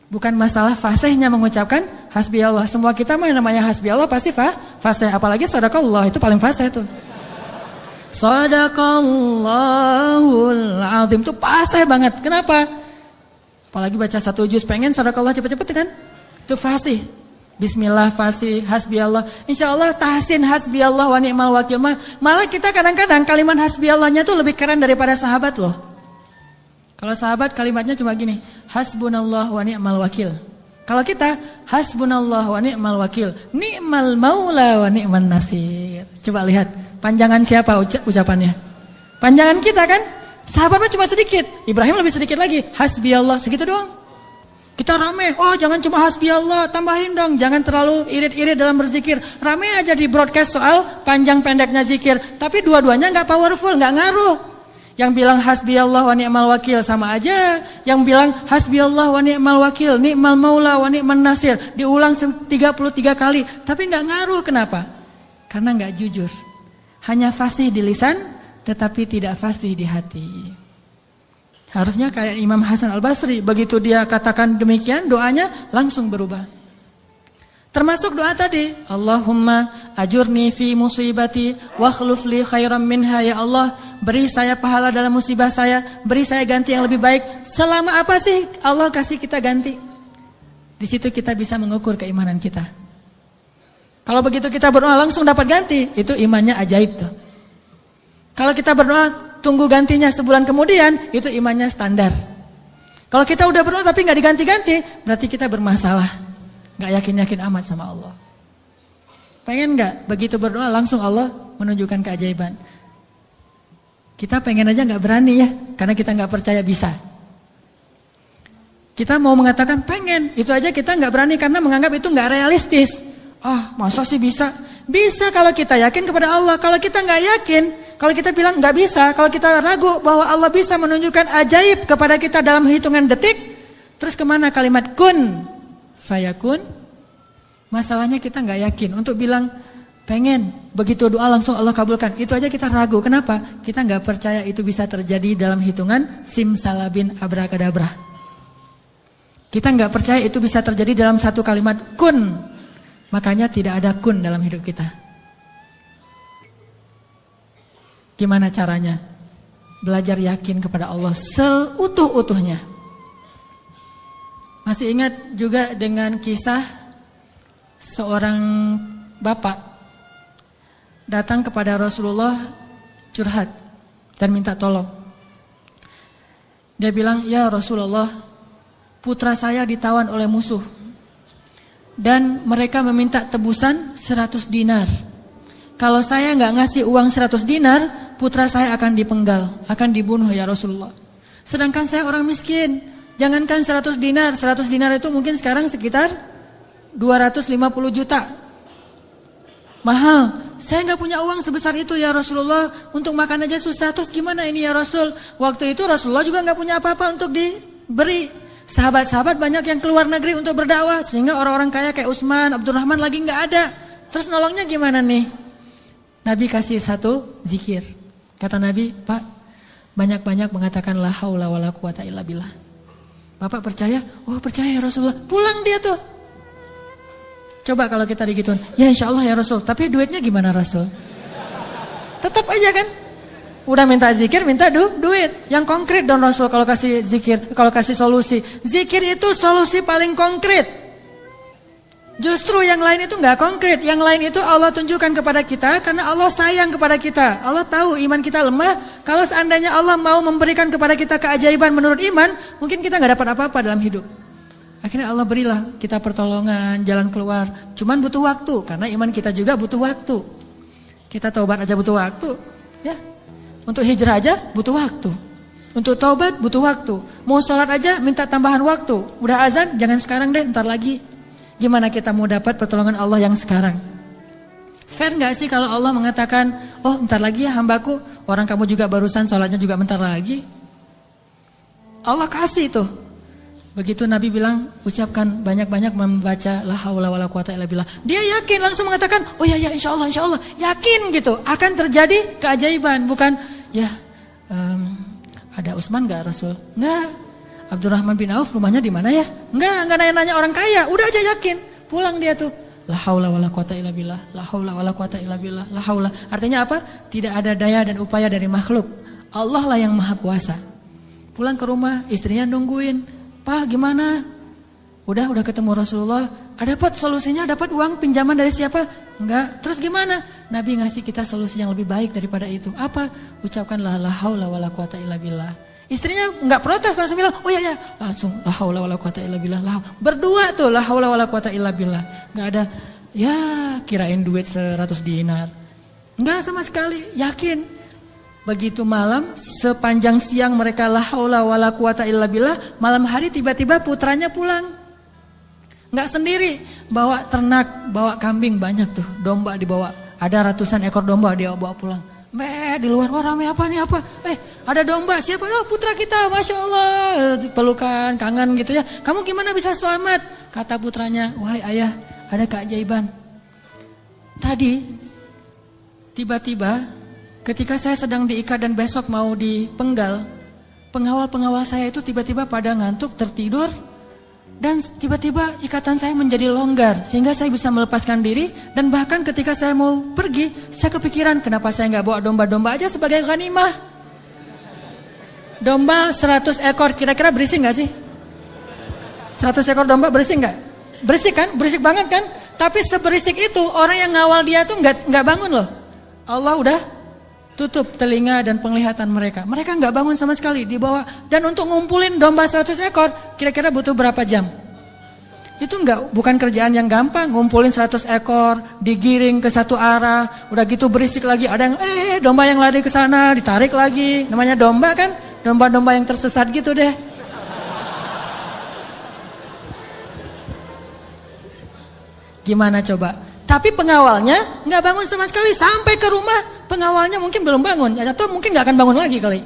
Bukan masalah fasihnya mengucapkan hasbi Allah. Semua kita mah yang namanya hasbi Allah pasti fasih. Apalagi sadaqallah, itu paling fasih tuh. Sadaqallahul azim, itu fasih banget. Kenapa? Apalagi baca 1 juz, pengen sadaqallah cepet-cepet kan? Itu fasih. Bismillah fasih, hasbi Allah. Insya Allah tahsin hasbi Allah wa ni'mal wakil. Malah kita kadang-kadang kalimat hasbi Allahnya tuh lebih keren daripada sahabat loh. Kalau sahabat kalimatnya cuma gini, hasbunallah wa ni'mal wakil. Kalau kita hasbunallah wa ni'mal wakil, ni'mal maula wa ni'man nasir. Coba lihat, panjangan siapa ucapannya? Panjangan kita kan? Sahabat mah cuma sedikit, Ibrahim lebih sedikit lagi, hasbi Allah, segitu doang. Kita rame, oh jangan cuma hasbi Allah, tambahin dong, jangan terlalu irit-irit dalam berzikir. Rame aja di broadcast soal panjang pendeknya zikir, tapi dua-duanya nggak powerful, nggak ngaruh. Yang bilang hasbi Allah wa ni'mal wakil sama aja, yang bilang hasbi Allah wa ni'mal wakil, ni'mal maula wa ni'man nasir, diulang 33 kali, tapi nggak ngaruh. Kenapa? Karena nggak jujur. Hanya fasih di lisan, tetapi tidak fasih di hati. Harusnya kayak Imam Hasan Al-Basri, begitu dia katakan demikian, doanya langsung berubah. Termasuk doa tadi, Allahumma ajurni fi musibati wa akhluf li khairan minha, ya Allah, beri saya pahala dalam musibah saya, beri saya ganti yang lebih baik. Selama apa sih Allah kasih kita ganti? Di situ kita bisa mengukur keimanan kita. Kalau begitu kita berdoa langsung dapat ganti, itu imannya ajaib tuh. Kalau kita berdoa tunggu gantinya sebulan kemudian, itu imannya standar. Kalau kita udah berdoa tapi nggak diganti-ganti, berarti kita bermasalah, nggak yakin-yakin amat sama Allah. Pengen nggak begitu berdoa langsung Allah menunjukkan keajaiban? Kita pengen aja nggak berani ya, karena kita nggak percaya bisa. Kita mau mengatakan pengen, itu aja kita nggak berani karena menganggap itu nggak realistis. Masa sih bisa? Bisa kalau kita yakin kepada Allah. Kalau kita nggak yakin, kalau kita bilang nggak bisa, kalau kita ragu bahwa Allah bisa menunjukkan ajaib kepada kita dalam hitungan detik, terus kemana kalimat kun fayakun? Masalahnya kita nggak yakin untuk bilang pengen, begitu doa langsung Allah kabulkan. Itu aja kita ragu. Kenapa? Kita nggak percaya itu bisa terjadi dalam hitungan simsalabin abrakadabra. Kita nggak percaya itu bisa terjadi dalam satu kalimat kun. Makanya tidak ada kun dalam hidup kita. Gimana caranya? Belajar yakin kepada Allah seutuh-utuhnya. Masih ingat juga dengan kisah seorang bapak datang kepada Rasulullah curhat dan minta tolong. Dia bilang, ya Rasulullah, putra saya ditawan oleh musuh. Dan mereka meminta tebusan 100 dinar. Kalau saya nggak ngasih uang 100 dinar, putra saya akan dipenggal, akan dibunuh ya Rasulullah. Sedangkan saya orang miskin. Jangankan 100 dinar, 100 dinar itu mungkin sekarang sekitar 250 juta. Mahal. saya nggak punya uang sebesar itu ya Rasulullah, untuk makan aja susah, terus gimana ini ya Rasul? Waktu itu Rasulullah juga nggak punya apa-apa untuk diberi. Sahabat-sahabat banyak yang keluar negeri untuk berdakwah, sehingga orang-orang kaya kayak Utsman, Abdurrahman lagi nggak ada. Terus nolongnya gimana nih? Nabi kasih satu zikir. Kata Nabi, Pak, banyak-banyak mengatakan la haula wala quwata illa billah. Bapak percaya? Oh percaya ya Rasulullah. Pulang dia tuh. Coba kalau kita digituin, ya insya Allah ya Rasul, tapi duitnya gimana Rasul? Tetap aja kan? Udah minta zikir, minta duit. Yang konkret dong Rasul kalau kasih zikir, kalau kasih solusi. Zikir itu solusi paling konkret. Justru yang lain itu nggak konkret. Yang lain itu Allah tunjukkan kepada kita karena Allah sayang kepada kita. Allah tahu iman kita lemah. Kalau seandainya Allah mau memberikan kepada kita keajaiban menurut iman, mungkin kita nggak dapat apa-apa dalam hidup. Akhirnya Allah berilah kita pertolongan, jalan keluar. Cuman butuh waktu, karena iman kita juga butuh waktu. Kita taubat aja butuh waktu, ya. Untuk hijrah aja butuh waktu. Untuk taubat butuh waktu. Mau sholat aja minta tambahan waktu. Udah azan, jangan sekarang deh, ntar lagi. Gimana kita mau dapat pertolongan Allah yang sekarang? Fair nggak sih kalau Allah mengatakan, oh ntar lagi ya hambaku, orang kamu juga barusan sholatnya juga bentar lagi. Allah kasih tuh. Begitu Nabi bilang, ucapkan banyak-banyak membaca la haula wala quwata illa billah. Dia yakin langsung mengatakan, oh ya insya Allah, yakin gitu akan terjadi keajaiban. Bukan, ya ada Utsman nggak Rasul? Nggak. Abdurrahman bin Auf rumahnya di mana ya? Nggak nanya-nanya orang kaya. Udah aja yakin. Pulang dia tuh. La haula wala quwata illa billah. La haula wala quwata illa billah. La haula. Artinya apa? Tidak ada daya dan upaya dari makhluk. Allah lah yang maha kuasa. Pulang ke rumah, istrinya nungguin. Pak gimana? Udah ketemu Rasulullah. Dapat solusinya, dapat uang pinjaman dari siapa? Enggak. Terus gimana? Nabi ngasih kita solusi yang lebih baik daripada itu. Apa? Ucapkanlah la haula wala quwata illa billah. Istrinya enggak protes, langsung bilang, oh ya, langsung la haula wala quwata illa billah. Berdua tuh la haula wala quwata illa billah. Enggak ada ya kirain duit 100 dinar. Enggak sama sekali, yakin. Begitu malam, sepanjang siang mereka la haula wala quwata illa billah, malam hari tiba-tiba putranya pulang. Enggak sendiri, bawa ternak, bawa kambing banyak tuh, domba dibawa. Ada ratusan ekor domba dia bawa pulang. Di luar, wah rame apa nih apa? Ada domba, siapa? Oh putra kita, Masya Allah. Pelukan, kangen gitu ya. Kamu gimana bisa selamat? Kata putranya, wahai ayah, ada keajaiban. Tadi, tiba-tiba ketika saya sedang diikat dan besok mau dipenggal, pengawal-pengawal saya itu tiba-tiba pada ngantuk, tertidur, dan tiba-tiba ikatan saya menjadi longgar, sehingga saya bisa melepaskan diri, dan bahkan ketika saya mau pergi, saya kepikiran, kenapa saya nggak bawa domba-domba aja sebagai ghanimah? Domba 100 ekor, kira-kira berisik nggak sih? 100 ekor domba berisik nggak? Berisik kan? Berisik banget kan? Tapi seberisik itu, orang yang ngawal dia tuh nggak bangun loh. Allah udah tutup telinga dan penglihatan mereka. Mereka nggak bangun sama sekali, dibawa. Dan untuk ngumpulin domba 100 ekor, kira-kira butuh berapa jam? Itu bukan kerjaan yang gampang. Ngumpulin 100 ekor, digiring ke satu arah, udah gitu berisik lagi. Ada yang domba yang lari ke sana, ditarik lagi. Namanya domba kan, domba-domba yang tersesat gitu deh. Gimana coba? Tapi pengawalnya nggak bangun sama sekali sampai ke rumah. Pengawalnya mungkin belum bangun, atau mungkin nggak akan bangun lagi kali.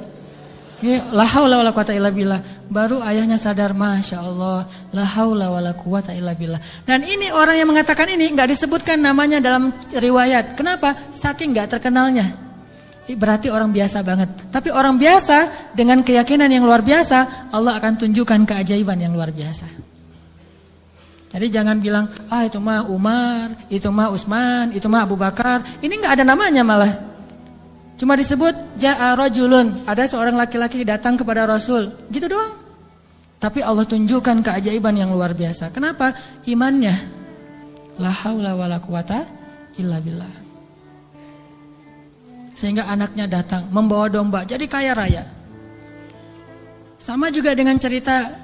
La haula wala quwata illa billah. Baru ayahnya sadar, Masya Allah, la haula wala quwata illa billah. Dan ini orang yang mengatakan ini nggak disebutkan namanya dalam riwayat. Kenapa? Saking nggak terkenalnya. Berarti orang biasa banget. Tapi orang biasa dengan keyakinan yang luar biasa, Allah akan tunjukkan keajaiban yang luar biasa. Jadi jangan bilang, itu mah Umar, itu mah Utsman, itu mah Abu Bakar. Ini nggak ada namanya malah. Cuma disebut ja'a rajulun, ada seorang laki-laki datang kepada Rasul, gitu doang. Tapi Allah tunjukkan keajaiban yang luar biasa. Kenapa? Imannya. La haula wala quwata illa billah. Sehingga anaknya datang membawa domba, jadi kaya raya. Sama juga dengan cerita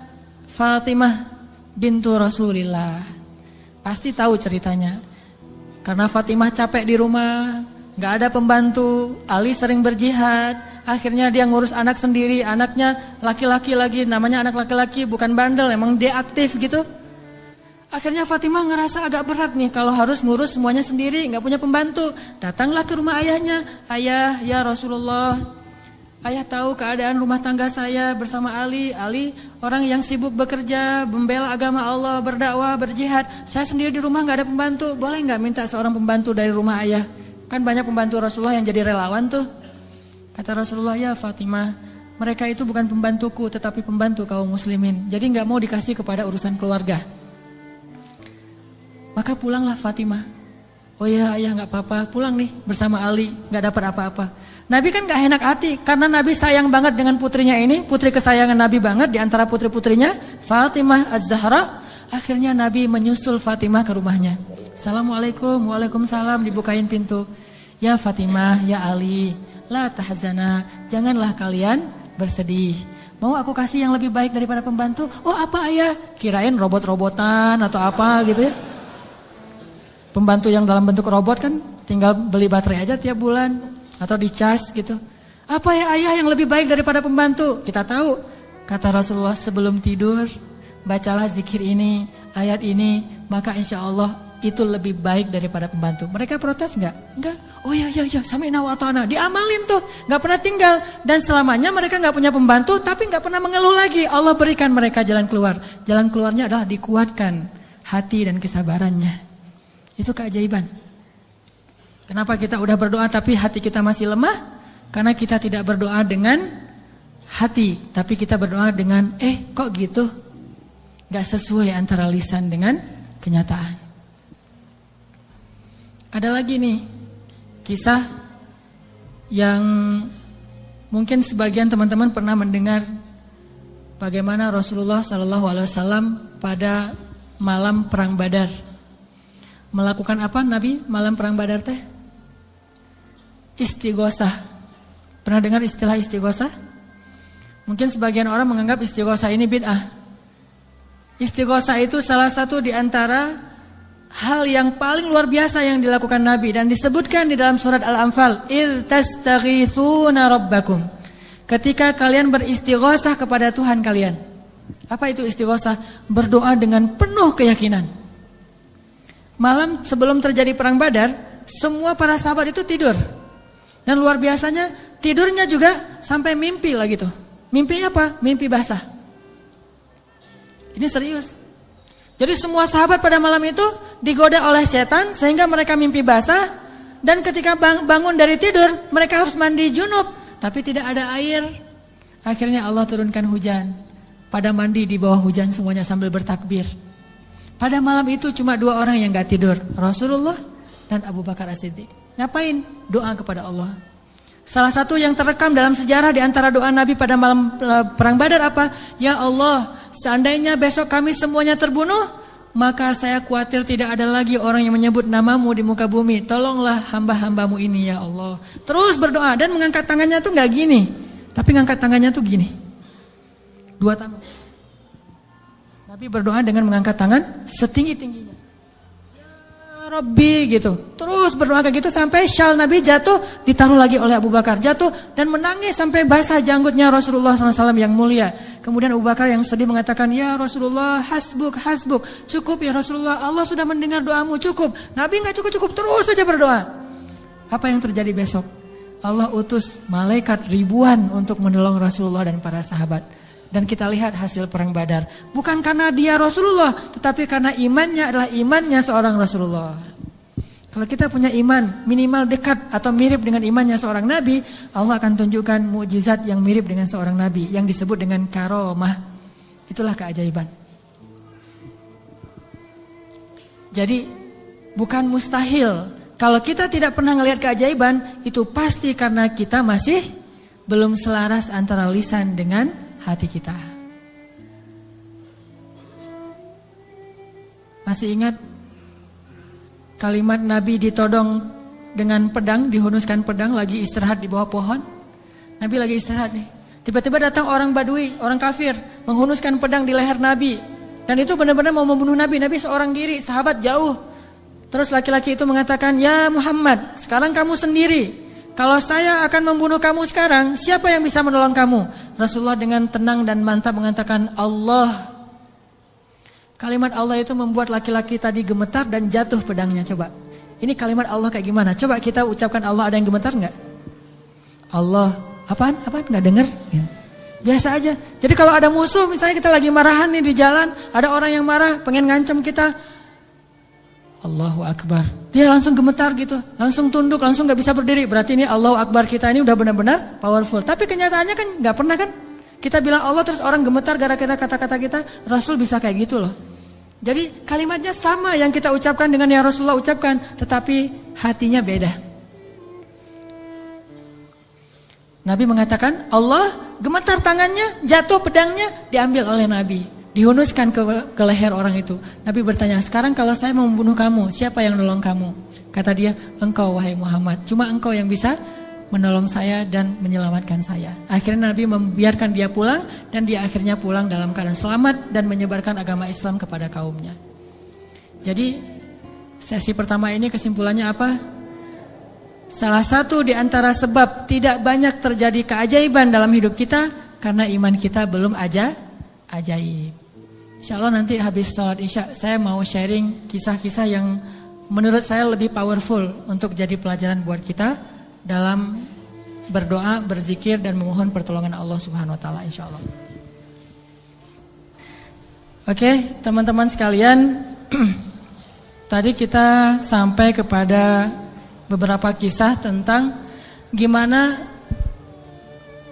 Fatimah bintu Rasulillah. Pasti tahu ceritanya. Karena Fatimah capek di rumah, gak ada pembantu, Ali sering berjihad, akhirnya dia ngurus anak sendiri. Anaknya laki-laki lagi, namanya anak laki-laki, bukan bandel, emang dia aktif gitu. Akhirnya Fatimah ngerasa agak berat nih kalau harus ngurus semuanya sendiri, nggak punya pembantu. Datanglah ke rumah ayahnya. Ayah, ya Rasulullah, ayah tahu keadaan rumah tangga saya bersama Ali. Ali orang yang sibuk bekerja, membela agama Allah, berdakwah, berjihad. Saya sendiri di rumah nggak ada pembantu. Boleh nggak minta seorang pembantu dari rumah ayah? Kan banyak pembantu Rasulullah yang jadi relawan tuh. Kata Rasulullah, ya Fatimah, mereka itu bukan pembantuku tetapi pembantu kaum muslimin. Jadi nggak mau dikasih kepada urusan keluarga. Maka pulanglah Fatimah. Oh ya ayah nggak apa-apa, pulang nih bersama Ali, nggak dapat apa-apa. Nabi kan nggak enak hati karena Nabi sayang banget dengan putrinya ini, putri kesayangan Nabi banget di antara putri-putrinya, Fatimah Az-Zahra. Akhirnya Nabi menyusul Fatimah ke rumahnya. Assalamualaikum, waalaikumsalam, dibukain pintu. Ya Fatimah, ya Ali, la tahzana, janganlah kalian bersedih. Mau aku kasih yang lebih baik daripada pembantu? Oh apa ayah? Kirain robot-robotan atau apa gitu ya. Pembantu yang dalam bentuk robot kan tinggal beli baterai aja tiap bulan atau dicas gitu. Apa ya ayah yang lebih baik daripada pembantu? Kita tahu. Kata Rasulullah sebelum tidur, bacalah zikir ini, ayat ini, maka insya Allah itu lebih baik daripada pembantu. Mereka protes enggak? Enggak. Oh ya, sami'na wa ata'na. Diamalin tuh, enggak pernah tinggal. Dan selamanya mereka enggak punya pembantu, tapi enggak pernah mengeluh lagi. Allah berikan mereka jalan keluar. Jalan keluarnya adalah dikuatkan hati dan kesabarannya. Itu keajaiban. Kenapa kita udah berdoa tapi hati kita masih lemah? Karena kita tidak berdoa dengan hati, tapi kita berdoa dengan kok gitu? Gak sesuai antara lisan dengan kenyataan. Ada lagi nih kisah yang mungkin sebagian teman-teman pernah mendengar bagaimana Rasulullah SAW pada malam perang Badar. Melakukan apa Nabi malam perang Badar teh? Istighosah. Pernah dengar istilah istighosah? Mungkin sebagian orang menganggap istighosah ini bid'ah. Istighosah itu salah satu di antara hal yang paling luar biasa yang dilakukan Nabi dan disebutkan di dalam surat Al-Anfal, "Idz tastaghitsuna rabbakum." Ketika kalian beristighosah kepada Tuhan kalian. Apa itu istighosah? Berdoa dengan penuh keyakinan. Malam sebelum terjadi perang Badar, semua para sahabat itu tidur. Dan luar biasanya tidurnya juga sampai mimpi lah gitu. Mimpinya apa? Mimpi basah. Ini serius. Jadi semua sahabat pada malam itu digoda oleh setan sehingga mereka mimpi basah. Dan ketika bangun dari tidur, mereka harus mandi junub. Tapi tidak ada air. Akhirnya Allah turunkan hujan. Pada mandi di bawah hujan semuanya sambil bertakbir. Pada malam itu cuma 2 orang yang gak tidur, Rasulullah dan Abu Bakar As-Siddiq. Ngapain? Doa kepada Allah. Salah satu yang terekam dalam sejarah di antara doa Nabi pada malam perang Badar apa? Ya Allah, seandainya besok kami semuanya terbunuh, maka saya khawatir tidak ada lagi orang yang menyebut namamu di muka bumi. Tolonglah hamba-hambamu ini ya Allah. Terus berdoa dan mengangkat tangannya tuh gak gini, tapi ngangkat tangannya tuh gini. 2 tangan. Nabi berdoa dengan mengangkat tangan setinggi-tingginya. Ya Rabbi gitu. Terus berdoa kayak gitu sampai syal Nabi jatuh, ditaruh lagi oleh Abu Bakar. Jatuh dan menangis sampai basah janggutnya Rasulullah SAW yang mulia. Kemudian Abu Bakar yang sedih mengatakan, ya Rasulullah hasbuk, hasbuk. Cukup ya Rasulullah, Allah sudah mendengar doamu, cukup. Nabi gak cukup-cukup, terus saja berdoa. Apa yang terjadi besok? Allah utus malaikat ribuan untuk menolong Rasulullah dan para sahabat. Dan kita lihat hasil perang Badar. Bukan karena dia Rasulullah, tetapi karena imannya adalah imannya seorang Rasulullah. Kalau kita punya iman minimal dekat atau mirip dengan imannya seorang Nabi, Allah akan tunjukkan mukjizat yang mirip dengan seorang Nabi, yang disebut dengan karomah. Itulah keajaiban. Jadi bukan mustahil. Kalau kita tidak pernah melihat keajaiban, itu pasti karena kita masih belum selaras antara lisan dengan hati kita. Masih ingat kalimat Nabi ditodong dengan pedang, dihunuskan pedang, lagi istirahat di bawah pohon. Nabi lagi istirahat nih. Tiba-tiba datang orang Badui, orang kafir, menghunuskan pedang di leher Nabi. Dan itu benar-benar mau membunuh Nabi. Nabi seorang diri, sahabat jauh. Terus laki-laki itu mengatakan, ya Muhammad, sekarang kamu sendiri. Kalau saya akan membunuh kamu sekarang, siapa yang bisa menolong kamu? Rasulullah dengan tenang dan mantap mengatakan, Allah. Kalimat Allah itu membuat laki-laki tadi gemetar dan jatuh pedangnya. Coba, ini kalimat Allah kayak gimana? Coba kita ucapkan Allah, ada yang gemetar nggak? Allah, apaan? Nggak dengar? Ya. Biasa aja. Jadi kalau ada musuh, misalnya kita lagi marahan nih di jalan, ada orang yang marah, pengen ngancam kita, Allahu Akbar, dia langsung gemetar gitu, langsung tunduk, langsung nggak bisa berdiri. Berarti ini Allahu Akbar kita ini udah benar-benar powerful. Tapi kenyataannya kan nggak pernah kan? Kita bilang Allah terus orang gemetar gara-gara kata-kata kita. Rasul bisa kayak gitu loh. Jadi kalimatnya sama yang kita ucapkan dengan yang Rasulullah ucapkan, tetapi hatinya beda. Nabi mengatakan Allah gemetar tangannya, jatuh pedangnya, diambil oleh Nabi, dihunuskan ke leher orang itu. Nabi bertanya, sekarang kalau saya mau membunuh kamu, siapa yang nolong kamu? Kata dia, engkau wahai Muhammad, cuma engkau yang bisa menolong saya dan menyelamatkan saya. Akhirnya Nabi membiarkan dia pulang, dan dia akhirnya pulang dalam keadaan selamat dan menyebarkan agama Islam kepada kaumnya. Jadi sesi pertama ini kesimpulannya apa? Salah satu di antara sebab tidak banyak terjadi keajaiban dalam hidup kita karena iman kita belum ajaib. Insya Allah nanti habis sholat isya saya mau sharing kisah-kisah yang menurut saya lebih powerful untuk jadi pelajaran buat kita dalam berdoa, berzikir dan memohon pertolongan Allah Subhanahu wa taala insya Allah. Oke, teman-teman sekalian, tadi kita sampai kepada beberapa kisah tentang gimana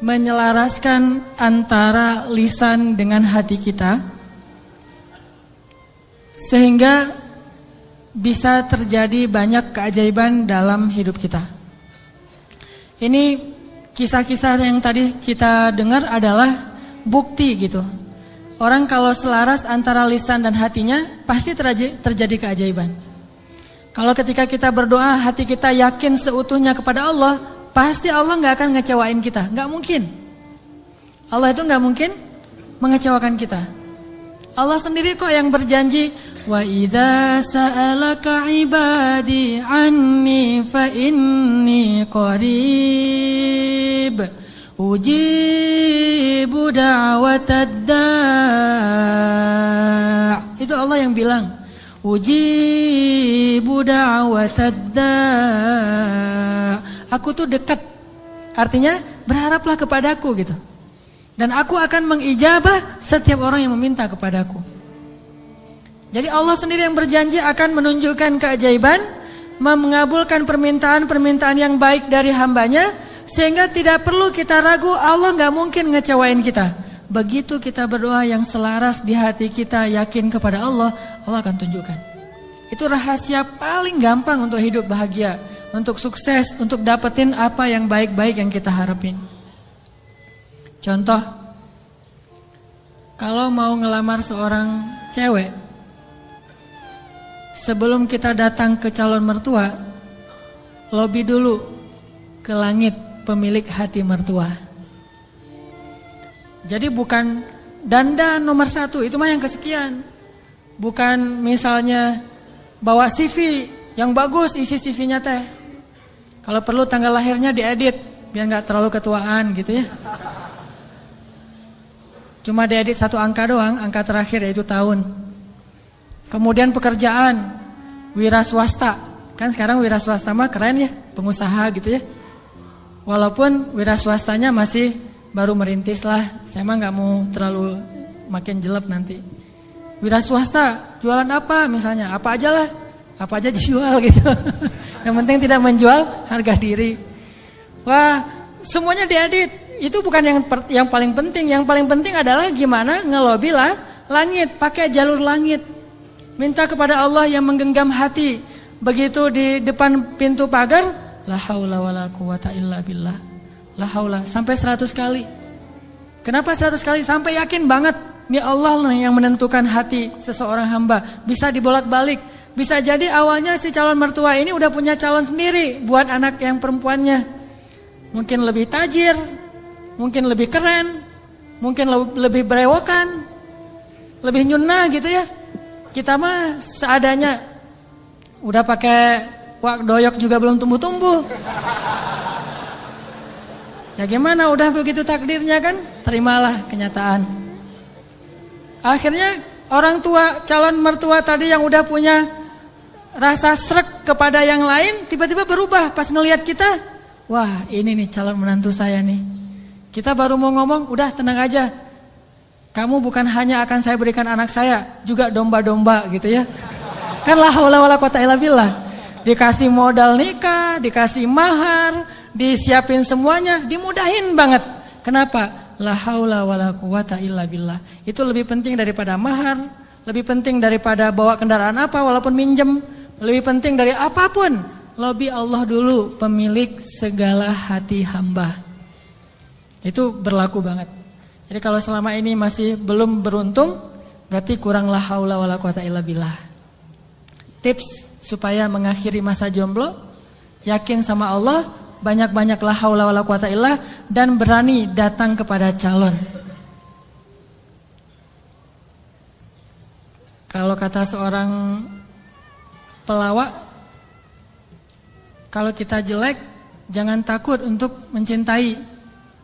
menyelaraskan antara lisan dengan hati kita sehingga bisa terjadi banyak keajaiban dalam hidup kita. Ini kisah-kisah yang tadi kita dengar adalah bukti gitu. Orang kalau selaras antara lisan dan hatinya pasti terjadi keajaiban. Kalau ketika kita berdoa, hati kita yakin seutuhnya kepada Allah, pasti Allah gak akan ngecewain kita. Gak mungkin. Allah itu gak mungkin mengecewakan kita. Allah sendiri kok yang berjanji, wa idza sa'alaka ibadi anni fa inni qarib ujibu da'watad da'. Itu Allah yang bilang. Ujibu da'watad da'. Aku tuh dekat. Artinya berharaplah kepadaku gitu. Dan aku akan mengijabah setiap orang yang meminta kepadaku. Jadi Allah sendiri yang berjanji akan menunjukkan keajaiban, mengabulkan permintaan-permintaan yang baik dari hambanya, sehingga tidak perlu kita ragu Allah gak mungkin ngecewain kita. Begitu kita berdoa yang selaras di hati kita yakin kepada Allah, Allah akan tunjukkan. Itu rahasia paling gampang untuk hidup bahagia, untuk sukses, untuk dapetin apa yang baik-baik yang kita harapin. Contoh, kalau mau ngelamar seorang cewek, sebelum kita datang ke calon mertua, lobby dulu ke langit pemilik hati mertua. Jadi bukan dandan nomor 1, itu mah yang kesekian. Bukan misalnya bawa CV yang bagus, isi CV-nya teh. Kalau perlu tanggal lahirnya diedit, biar gak terlalu ketuaan gitu ya. Cuma diedit 1 angka doang, angka terakhir yaitu tahun. Kemudian pekerjaan, wira swasta. Kan sekarang wira swasta mah keren ya, pengusaha gitu ya. Walaupun wira swastanya masih baru merintis lah, saya mah gak mau terlalu makin jelek nanti. Wira swasta, jualan apa misalnya, apa aja lah, apa aja dijual gitu. Yang penting tidak menjual harga diri. Wah, semuanya diedit. Itu bukan yang paling penting. Yang paling penting adalah gimana ngelobi lah langit, pakai jalur langit. Minta kepada Allah yang menggenggam hati. Begitu di depan pintu pagar, la haula wala quwata illa billah. La haula, sampai 100 kali. Kenapa 100 kali? Sampai yakin banget ini Allah yang menentukan hati seseorang hamba. Bisa dibolak-balik. Bisa jadi awalnya si calon mertua ini udah punya calon sendiri buat anak yang perempuannya. Mungkin lebih tajir, mungkin lebih keren, mungkin lebih berewokan, lebih nyunah gitu ya. Kita mah seadanya, udah pakai wak doyok juga belum tumbuh-tumbuh. Ya gimana, udah begitu takdirnya kan, terimalah kenyataan. Akhirnya orang tua, calon mertua tadi yang udah punya rasa srek kepada yang lain, tiba-tiba berubah pas ngelihat kita. Wah, ini nih calon menantu saya nih. Kita baru mau ngomong, udah tenang aja. Kamu bukan hanya akan saya berikan anak saya, juga domba-domba gitu ya. Kan la haula wala quwata illa billah. Dikasih modal nikah, dikasih mahar, disiapin semuanya, dimudahin banget. Kenapa? La haula wala quwata illa billah. Itu lebih penting daripada mahar, lebih penting daripada bawa kendaraan apa walaupun minjem, lebih penting dari apapun. Lebih Allah dulu, pemilik segala hati hamba. Itu berlaku banget. Jadi kalau selama ini masih belum beruntung, berarti kurang la haula wala quwata illa billah. Tips supaya mengakhiri masa jomblo, yakin sama Allah, banyak-banyak la haula wala quwata illa, dan berani datang kepada calon. Kalau kata seorang pelawak, kalau kita jelek, jangan takut untuk mencintai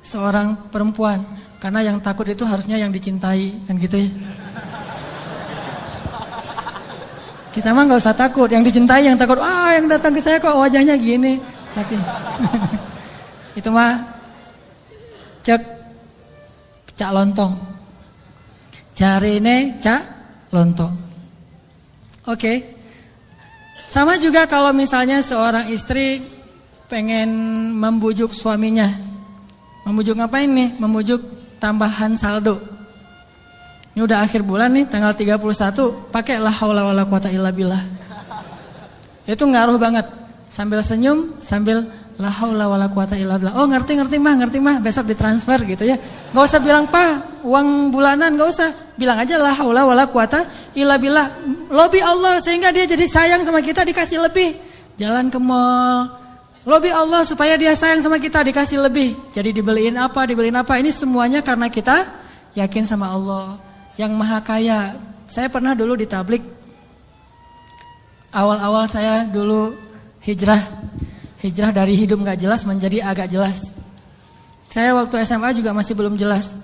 seorang perempuan, karena yang takut itu harusnya yang dicintai, kan gitu ya. Kita mah nggak usah takut, yang dicintai yang takut. Yang datang ke saya kok wajahnya gini. Tapi itu mah cak lontong. Jarine cak lontong. Oke. Sama juga kalau misalnya seorang istri pengen membujuk suaminya. Membujuk ngapain nih? Membujuk tambahan saldo. Ini udah akhir bulan nih, tanggal 31, pakai la haula wala quwata illa billah. Itu ngaruh banget. Sambil senyum, sambil la haula wala quwata illa billah. Oh, ngerti mah, besok ditransfer gitu ya. Gak usah bilang, "Pak, uang bulanan," gak usah. Bilang aja la haula wala quwata illa billah. Lobi Allah sehingga dia jadi sayang sama kita, dikasih lebih. Jalan ke mall, lobi Allah supaya dia sayang sama kita, dikasih lebih. Jadi dibeliin apa. Ini semuanya karena kita yakin sama Allah yang Maha Kaya. Saya pernah dulu di tablik. Awal-awal saya dulu hijrah dari hidup gak jelas menjadi agak jelas. Saya waktu SMA juga masih belum jelas.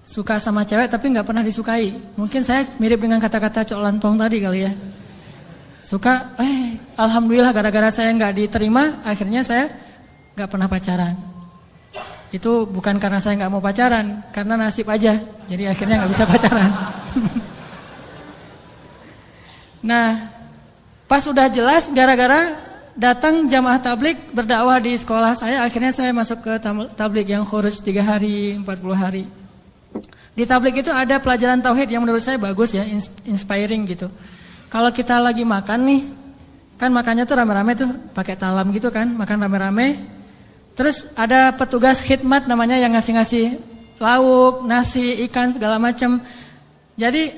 Suka sama cewek tapi gak pernah disukai. Mungkin saya mirip dengan kata-kata Cok Lantong tadi kali ya. Suka, alhamdulillah gara-gara saya gak diterima, akhirnya saya gak pernah pacaran. Itu bukan karena saya gak mau pacaran, karena nasib aja. Jadi akhirnya gak bisa pacaran. Nah, pas udah jelas gara-gara datang jamaah tablik berdakwah di sekolah saya, akhirnya saya masuk ke tablik yang khuruj 3 hari, 40 hari. Di tablik itu ada pelajaran tauhid yang menurut saya bagus ya, inspiring gitu. Kalau kita lagi makan nih, kan makannya tuh rame-rame tuh, pakai talam gitu kan, makan rame-rame. Terus ada petugas khidmat namanya yang ngasih-ngasih lauk, nasi, ikan segala macam. Jadi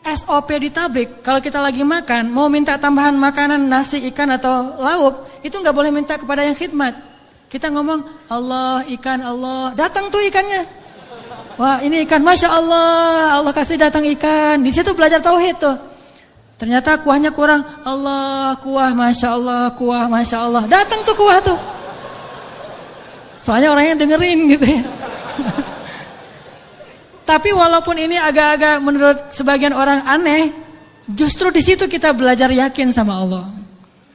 SOP di tablik, kalau kita lagi makan, mau minta tambahan makanan, nasi, ikan atau lauk, itu nggak boleh minta kepada yang khidmat. Kita ngomong, Allah, ikan, Allah, datang tuh ikannya. Wah, ini ikan, Masya Allah, Allah kasih datang ikan. Di situ belajar tauhid tuh. Ternyata kuahnya kurang, Allah, kuah, Masya Allah, kuah, Masya Allah. Datang tuh kuah tuh. Soalnya orangnya dengerin gitu ya. Tapi walaupun ini agak-agak menurut sebagian orang aneh, justru di situ kita belajar yakin sama Allah.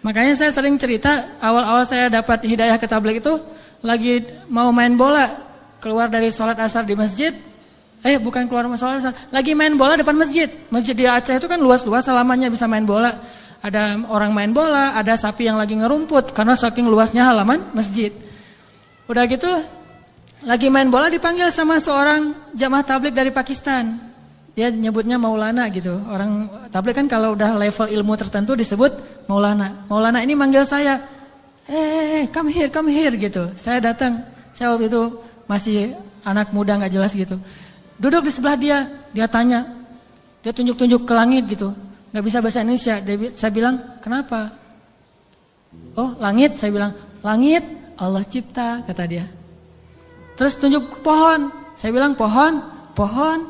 Makanya saya sering cerita, awal-awal saya dapat hidayah ke tabligh itu, lagi mau main bola, keluar dari sholat asar di masjid, bukan keluar sholat asar, lagi main bola depan masjid. Masjid di Aceh itu kan luas-luas, selamanya bisa main bola. Ada orang main bola, ada sapi yang lagi ngerumput, karena saking luasnya halaman masjid. Udah gitu, lagi main bola dipanggil sama seorang jamaah tabligh dari Pakistan. Dia nyebutnya Maulana gitu. Orang tabligh kan kalau udah level ilmu tertentu disebut Maulana. Maulana ini manggil saya, come here gitu. Saya datang, saya waktu itu masih anak muda gak jelas gitu. Duduk di sebelah dia tanya, dia tunjuk-tunjuk ke langit gitu. Gak bisa bahasa Indonesia. Saya bilang, kenapa? Oh, langit, saya bilang, langit Allah cipta, kata dia. Terus tunjuk ke pohon. Saya bilang pohon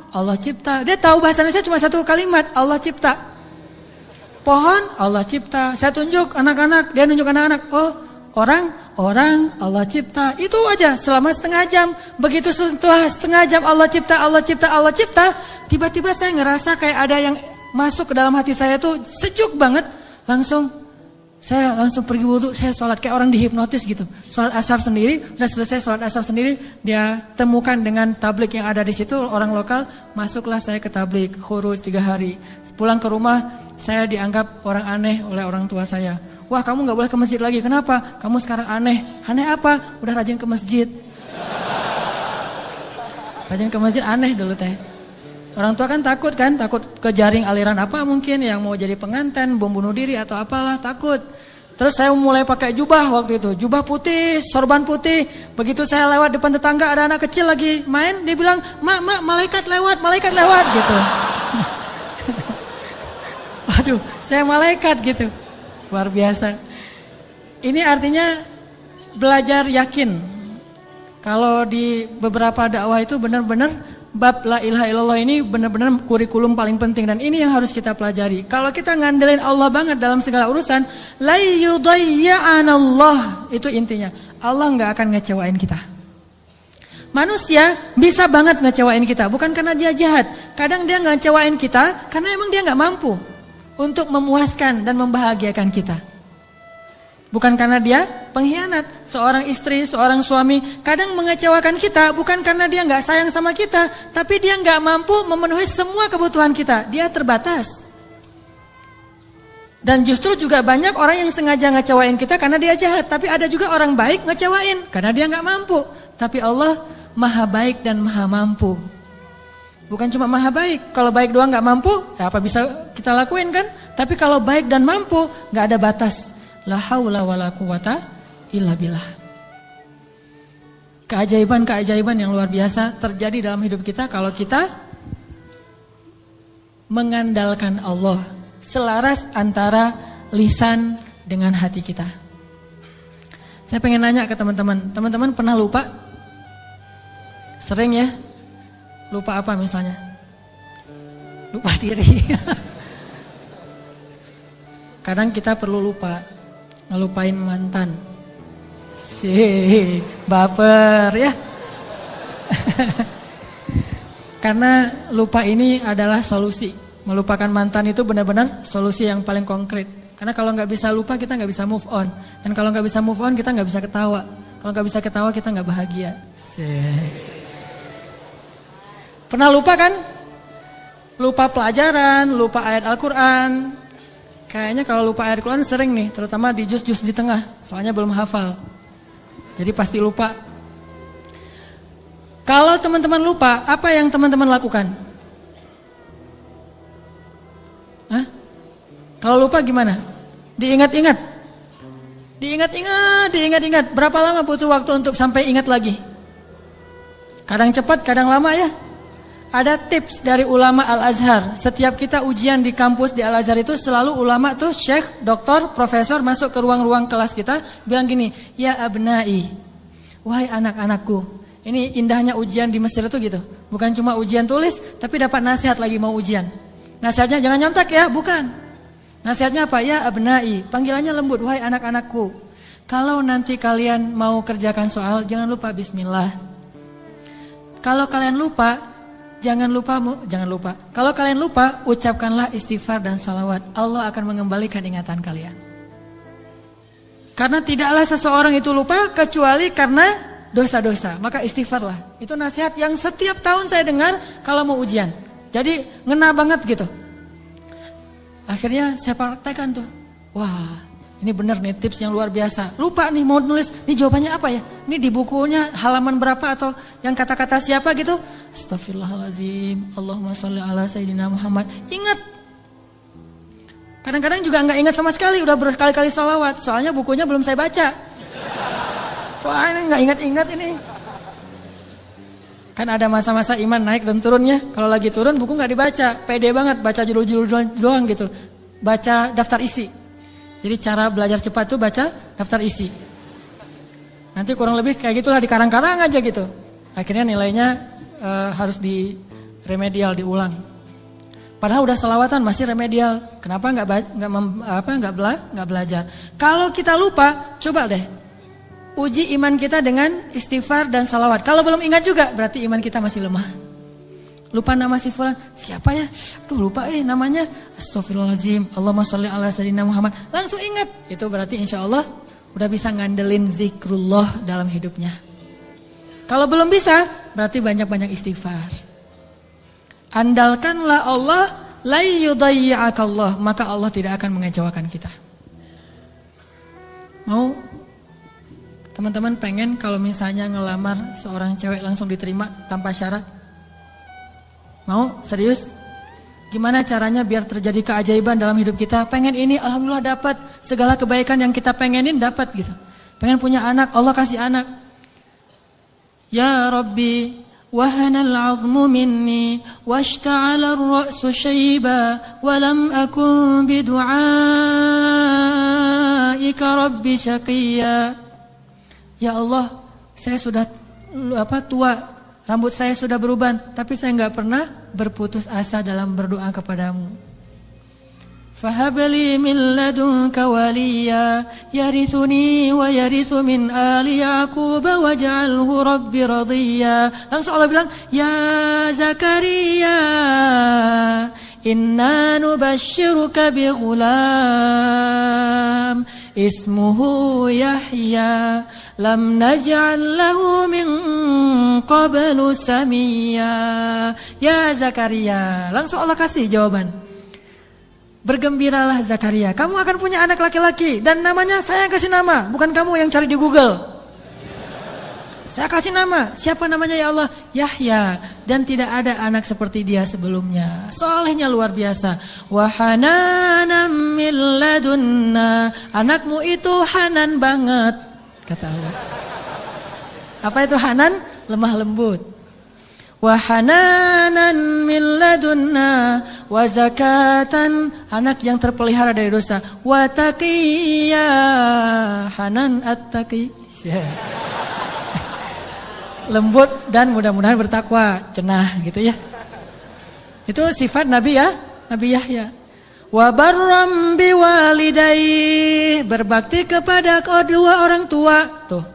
Allah cipta. Dia tahu bahasa Indonesia cuma satu kalimat, Allah cipta. Pohon Allah cipta. Saya tunjuk anak-anak, dia nunjuk anak-anak. Oh, Orang Allah cipta. Itu aja selama setengah jam. Begitu setelah setengah jam Allah cipta, tiba-tiba saya ngerasa kayak ada yang masuk ke dalam hati saya tuh sejuk banget. Saya langsung pergi wudhu, saya sholat kayak orang dihipnotis gitu. Sholat asar sendiri, udah selesai sholat asar sendiri, dia temukan dengan tablik yang ada di situ, orang lokal, masuklah saya ke tablik, khuruj 3 hari. Pulang ke rumah, saya dianggap orang aneh oleh orang tua saya. Wah, kamu gak boleh ke masjid lagi, kenapa? Kamu sekarang aneh. Aneh apa? Udah rajin ke masjid. Rajin ke masjid aneh dulu teh. Orang tua kan, takut ke jaring aliran apa mungkin yang mau jadi pengantin, bom bunuh diri atau apalah, takut. Terus saya mulai pakai jubah waktu itu, jubah putih, sorban putih. Begitu saya lewat depan tetangga ada anak kecil lagi main, dia bilang, "Mak, malaikat lewat gitu." Waduh, saya malaikat gitu. Luar biasa. Ini artinya belajar yakin. Kalau di beberapa dakwah itu benar-benar bab la ilaha illallah ini benar-benar kurikulum paling penting dan ini yang harus kita pelajari. Kalau kita ngandelin Allah banget dalam segala urusan, la yudayya'anallah, itu intinya. Allah nggak akan ngecewain kita. Manusia bisa banget ngecewain kita, bukan karena dia jahat. Kadang dia ngecewain kita karena emang dia nggak mampu untuk memuaskan dan membahagiakan kita. Bukan karena dia pengkhianat. Seorang istri, seorang suami kadang mengecewakan kita bukan karena dia nggak sayang sama kita, tapi dia nggak mampu memenuhi semua kebutuhan kita. Dia terbatas. Dan justru juga banyak orang yang sengaja ngecewain kita karena dia jahat. Tapi ada juga orang baik ngecewain karena dia nggak mampu. Tapi Allah maha baik dan maha mampu. Bukan cuma maha baik. Kalau baik doang nggak mampu, ya apa bisa kita lakuin kan? Tapi kalau baik dan mampu, nggak ada batas. La haula wala quwata illa billah. Keajaiban-keajaiban yang luar biasa terjadi dalam hidup kita kalau kita mengandalkan Allah, selaras antara lisan dengan hati kita. Saya pengen nanya ke teman-teman. Teman-teman pernah lupa? Sering ya? Lupa apa misalnya? Lupa diri. Kadang kita perlu lupa. Ngelupain mantan. Baper ya. Karena lupa ini adalah solusi. Melupakan mantan itu benar-benar solusi yang paling konkret. Karena kalau nggak bisa lupa kita nggak bisa move on. Dan kalau nggak bisa move on kita nggak bisa ketawa. Kalau nggak bisa ketawa kita nggak bahagia. Pernah lupa kan? Lupa pelajaran, lupa ayat Al-Quran. Kayaknya kalau lupa ayat Al-Quran sering nih, terutama di juz-juz di tengah. Soalnya belum hafal. Jadi pasti lupa. Kalau teman-teman lupa, apa yang teman-teman lakukan? Hah? Kalau lupa gimana? Diingat-ingat. Diingat-ingat. Berapa lama butuh waktu untuk sampai ingat lagi? Kadang cepat, kadang lama ya. Ada tips dari ulama Al-Azhar. Setiap kita ujian di kampus di Al-Azhar itu selalu ulama tuh syekh, doktor, profesor masuk ke ruang-ruang kelas kita bilang gini, "Ya abnai, wahai anak-anakku." Ini indahnya ujian di Mesir itu gitu. Bukan cuma ujian tulis, tapi dapat nasihat lagi mau ujian. Nasihatnya jangan nyontek ya, bukan. Nasihatnya apa? Ya abnai, panggilannya lembut, wahai anak-anakku. Kalau nanti kalian mau kerjakan soal, jangan lupa bismillah. Kalau kalian lupa, jangan lupa. Kalau kalian lupa, ucapkanlah istighfar dan salawat. Allah akan mengembalikan ingatan kalian. Karena tidaklah seseorang itu lupa kecuali karena dosa-dosa. Maka istighfarlah. Itu nasihat yang setiap tahun saya dengar kalau mau ujian. Jadi ngena banget gitu. Akhirnya saya praktekkan tuh. Wah, ini benar nih tips yang luar biasa. Lupa nih mau nulis, ini jawabannya apa ya? Ini di bukunya halaman berapa atau yang kata-kata siapa gitu? Astaghfirullahaladzim, Allahumma sholli ala Sayyidina Muhammad. Ingat. Kadang-kadang juga nggak ingat sama sekali, udah berkali-kali sholawat. Soalnya bukunya belum saya baca. Wah, ini nggak ingat-ingat ini. Kan ada masa-masa iman naik dan turunnya. Kalau lagi turun buku nggak dibaca, pede banget baca judul-judul doang gitu. Baca daftar isi. Jadi cara belajar cepat tuh baca daftar isi. Nanti kurang lebih kayak gitulah dikarang-karang aja gitu. Akhirnya nilainya harus di remedial diulang. Padahal udah selawatan masih remedial. Kenapa nggak belajar? Kalau kita lupa, coba deh uji iman kita dengan istighfar dan salawat. Kalau belum ingat juga berarti iman kita masih lemah. Lupa nama si fulan, siapa ya? Lupa namanya. Astagfirullahaladzim, Allahumma sholli ala sayyidina Muhammad. Langsung ingat. Itu berarti insya Allah udah bisa ngandelin zikrullah dalam hidupnya. Kalau belum bisa, berarti banyak-banyak istighfar. Andalkanlah Allah, la yudayyi'akallah, maka Allah tidak akan mengecewakan kita. Mau teman-teman pengen kalau misalnya ngelamar seorang cewek langsung diterima tanpa syarat? Mau? Serius? Gimana caranya biar terjadi keajaiban dalam hidup kita? Pengen ini, alhamdulillah dapat. Segala kebaikan yang kita pengenin dapat gitu. Pengen punya anak, Allah kasih anak. Ya Rabbi, wahanal azmu minni, washta'ala ar-ra'su shayba, walam akun bidu'aika Rabbi syaqiyya. Ya Allah, saya sudah tua. Rambut saya sudah beruban, tapi saya enggak pernah berputus asa dalam berdoa kepadamu. Fahabli min ladunka waliya, yarithuni wa yarithu min ali Yaqub waj'alhu rabbi radiyya. Langsung Allah bilang, ya Zakaria, inna nubashshiruka bi ghulam ismuhu Yahya lam naj'al lahu min qablu samiyya. Ya Zakaria, langsung Allah kasih jawaban. Bergembiralah Zakaria, kamu akan punya anak laki-laki dan namanya saya yang kasih nama, bukan kamu yang cari di Google. Saya kasih nama, siapa namanya ya Allah? Yahya, dan tidak ada anak seperti dia sebelumnya. Solehnya luar biasa. Wa hananan min ladunna, anakmu itu hanan banget, kata Allah. Apa itu hanan? Lemah lembut. Wa hananan min ladunna wa zakatan, anak yang terpelihara dari dosa. Wa taqiyya, hanan at-taqi, lembut dan mudah-mudahan bertakwa, cenah gitu ya. Itu sifat Nabi ya, Nabi Yahya. Wa barram biwalidayhi, berbakti kepada kedua orang tua. Tuh,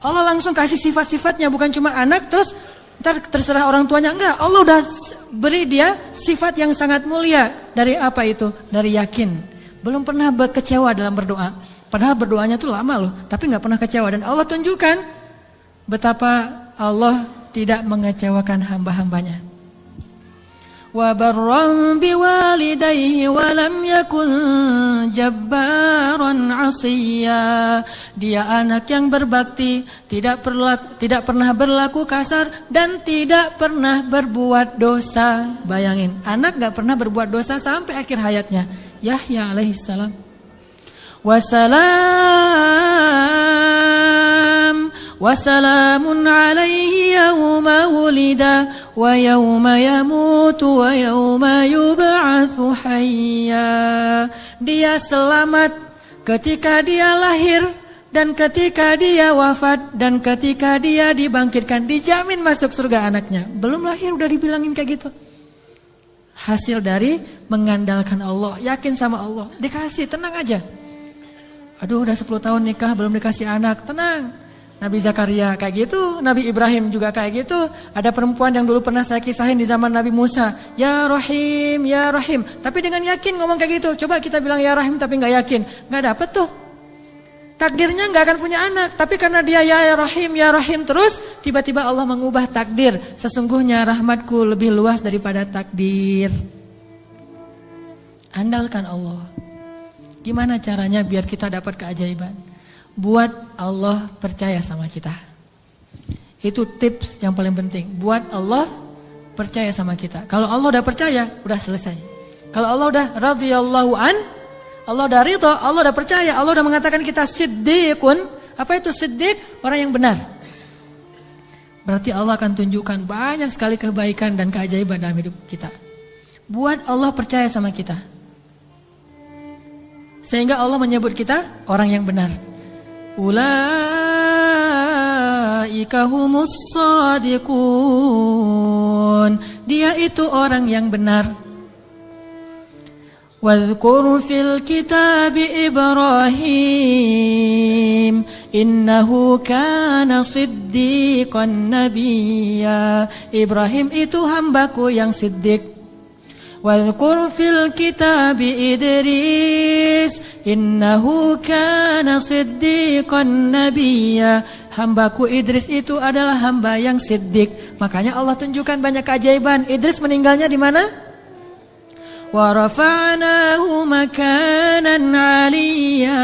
Allah langsung kasih sifat-sifatnya, bukan cuma anak terus ntar terserah orang tuanya, enggak. Allah udah beri dia sifat yang sangat mulia. Dari apa itu? Dari yakin. Belum pernah kecewa dalam berdoa. Padahal berdoanya tuh lama loh, tapi enggak pernah kecewa. Dan Allah tunjukkan betapa Allah tidak mengecewakan hamba-hambanya. Wa barram biwalidayhi wa lam yakun jabbaran 'asiyya. Dia anak yang berbakti, tidak pernah berlaku kasar dan tidak pernah berbuat dosa. Bayangin, anak enggak pernah berbuat dosa sampai akhir hayatnya. Yahya alaihissalam. Wassalamun alaihi yawma wulida wa yawma yamutu wa yawma yub'atsu hayya. Dia selamat ketika dia lahir dan ketika dia wafat dan ketika dia dibangkitkan. Dijamin masuk surga anaknya. Belum lahir udah dibilangin kayak gitu. Hasil dari mengandalkan Allah, yakin sama Allah. Dikasih, tenang aja. Aduh udah 10 tahun nikah belum dikasih anak, tenang. Nabi Zakaria kayak gitu, Nabi Ibrahim juga kayak gitu. Ada perempuan yang dulu pernah saya kisahin di zaman Nabi Musa, ya Rahim, ya Rahim. Tapi dengan yakin ngomong kayak gitu. Coba kita bilang ya Rahim tapi gak yakin, gak dapet tuh. Takdirnya gak akan punya anak, tapi karena dia ya Rahim terus, tiba-tiba Allah mengubah takdir. Sesungguhnya rahmatku lebih luas daripada takdir. Andalkan Allah. Gimana caranya biar kita dapat keajaiban? Buat Allah percaya sama kita. Itu tips yang paling penting. Buat Allah percaya sama kita. Kalau Allah udah percaya, udah selesai. Kalau Allah udah radhiyallahu an, Allah udah ridha, Allah udah percaya, Allah udah mengatakan kita siddiqun. Apa itu siddiq? Orang yang benar. Berarti Allah akan tunjukkan banyak sekali kebaikan dan keajaiban dalam hidup kita. Buat Allah percaya sama kita. Sehingga Allah menyebut kita orang yang benar. Ulaika humus shadiqun. Dia itu orang yang benar. Wadhkur fil kitabi Ibrahim Innahu kana siddiqan nabiyya. Ibrahim itu hambaku yang siddiq. Wadhkur fil kitabi Idris innahu kana siddiqan nabiyya. Hambaku Idris itu adalah hamba yang siddiq. Makanya Allah tunjukkan banyak keajaiban. Idris meninggalnya di mana? Wa rafa'nahu makanan 'aliyya.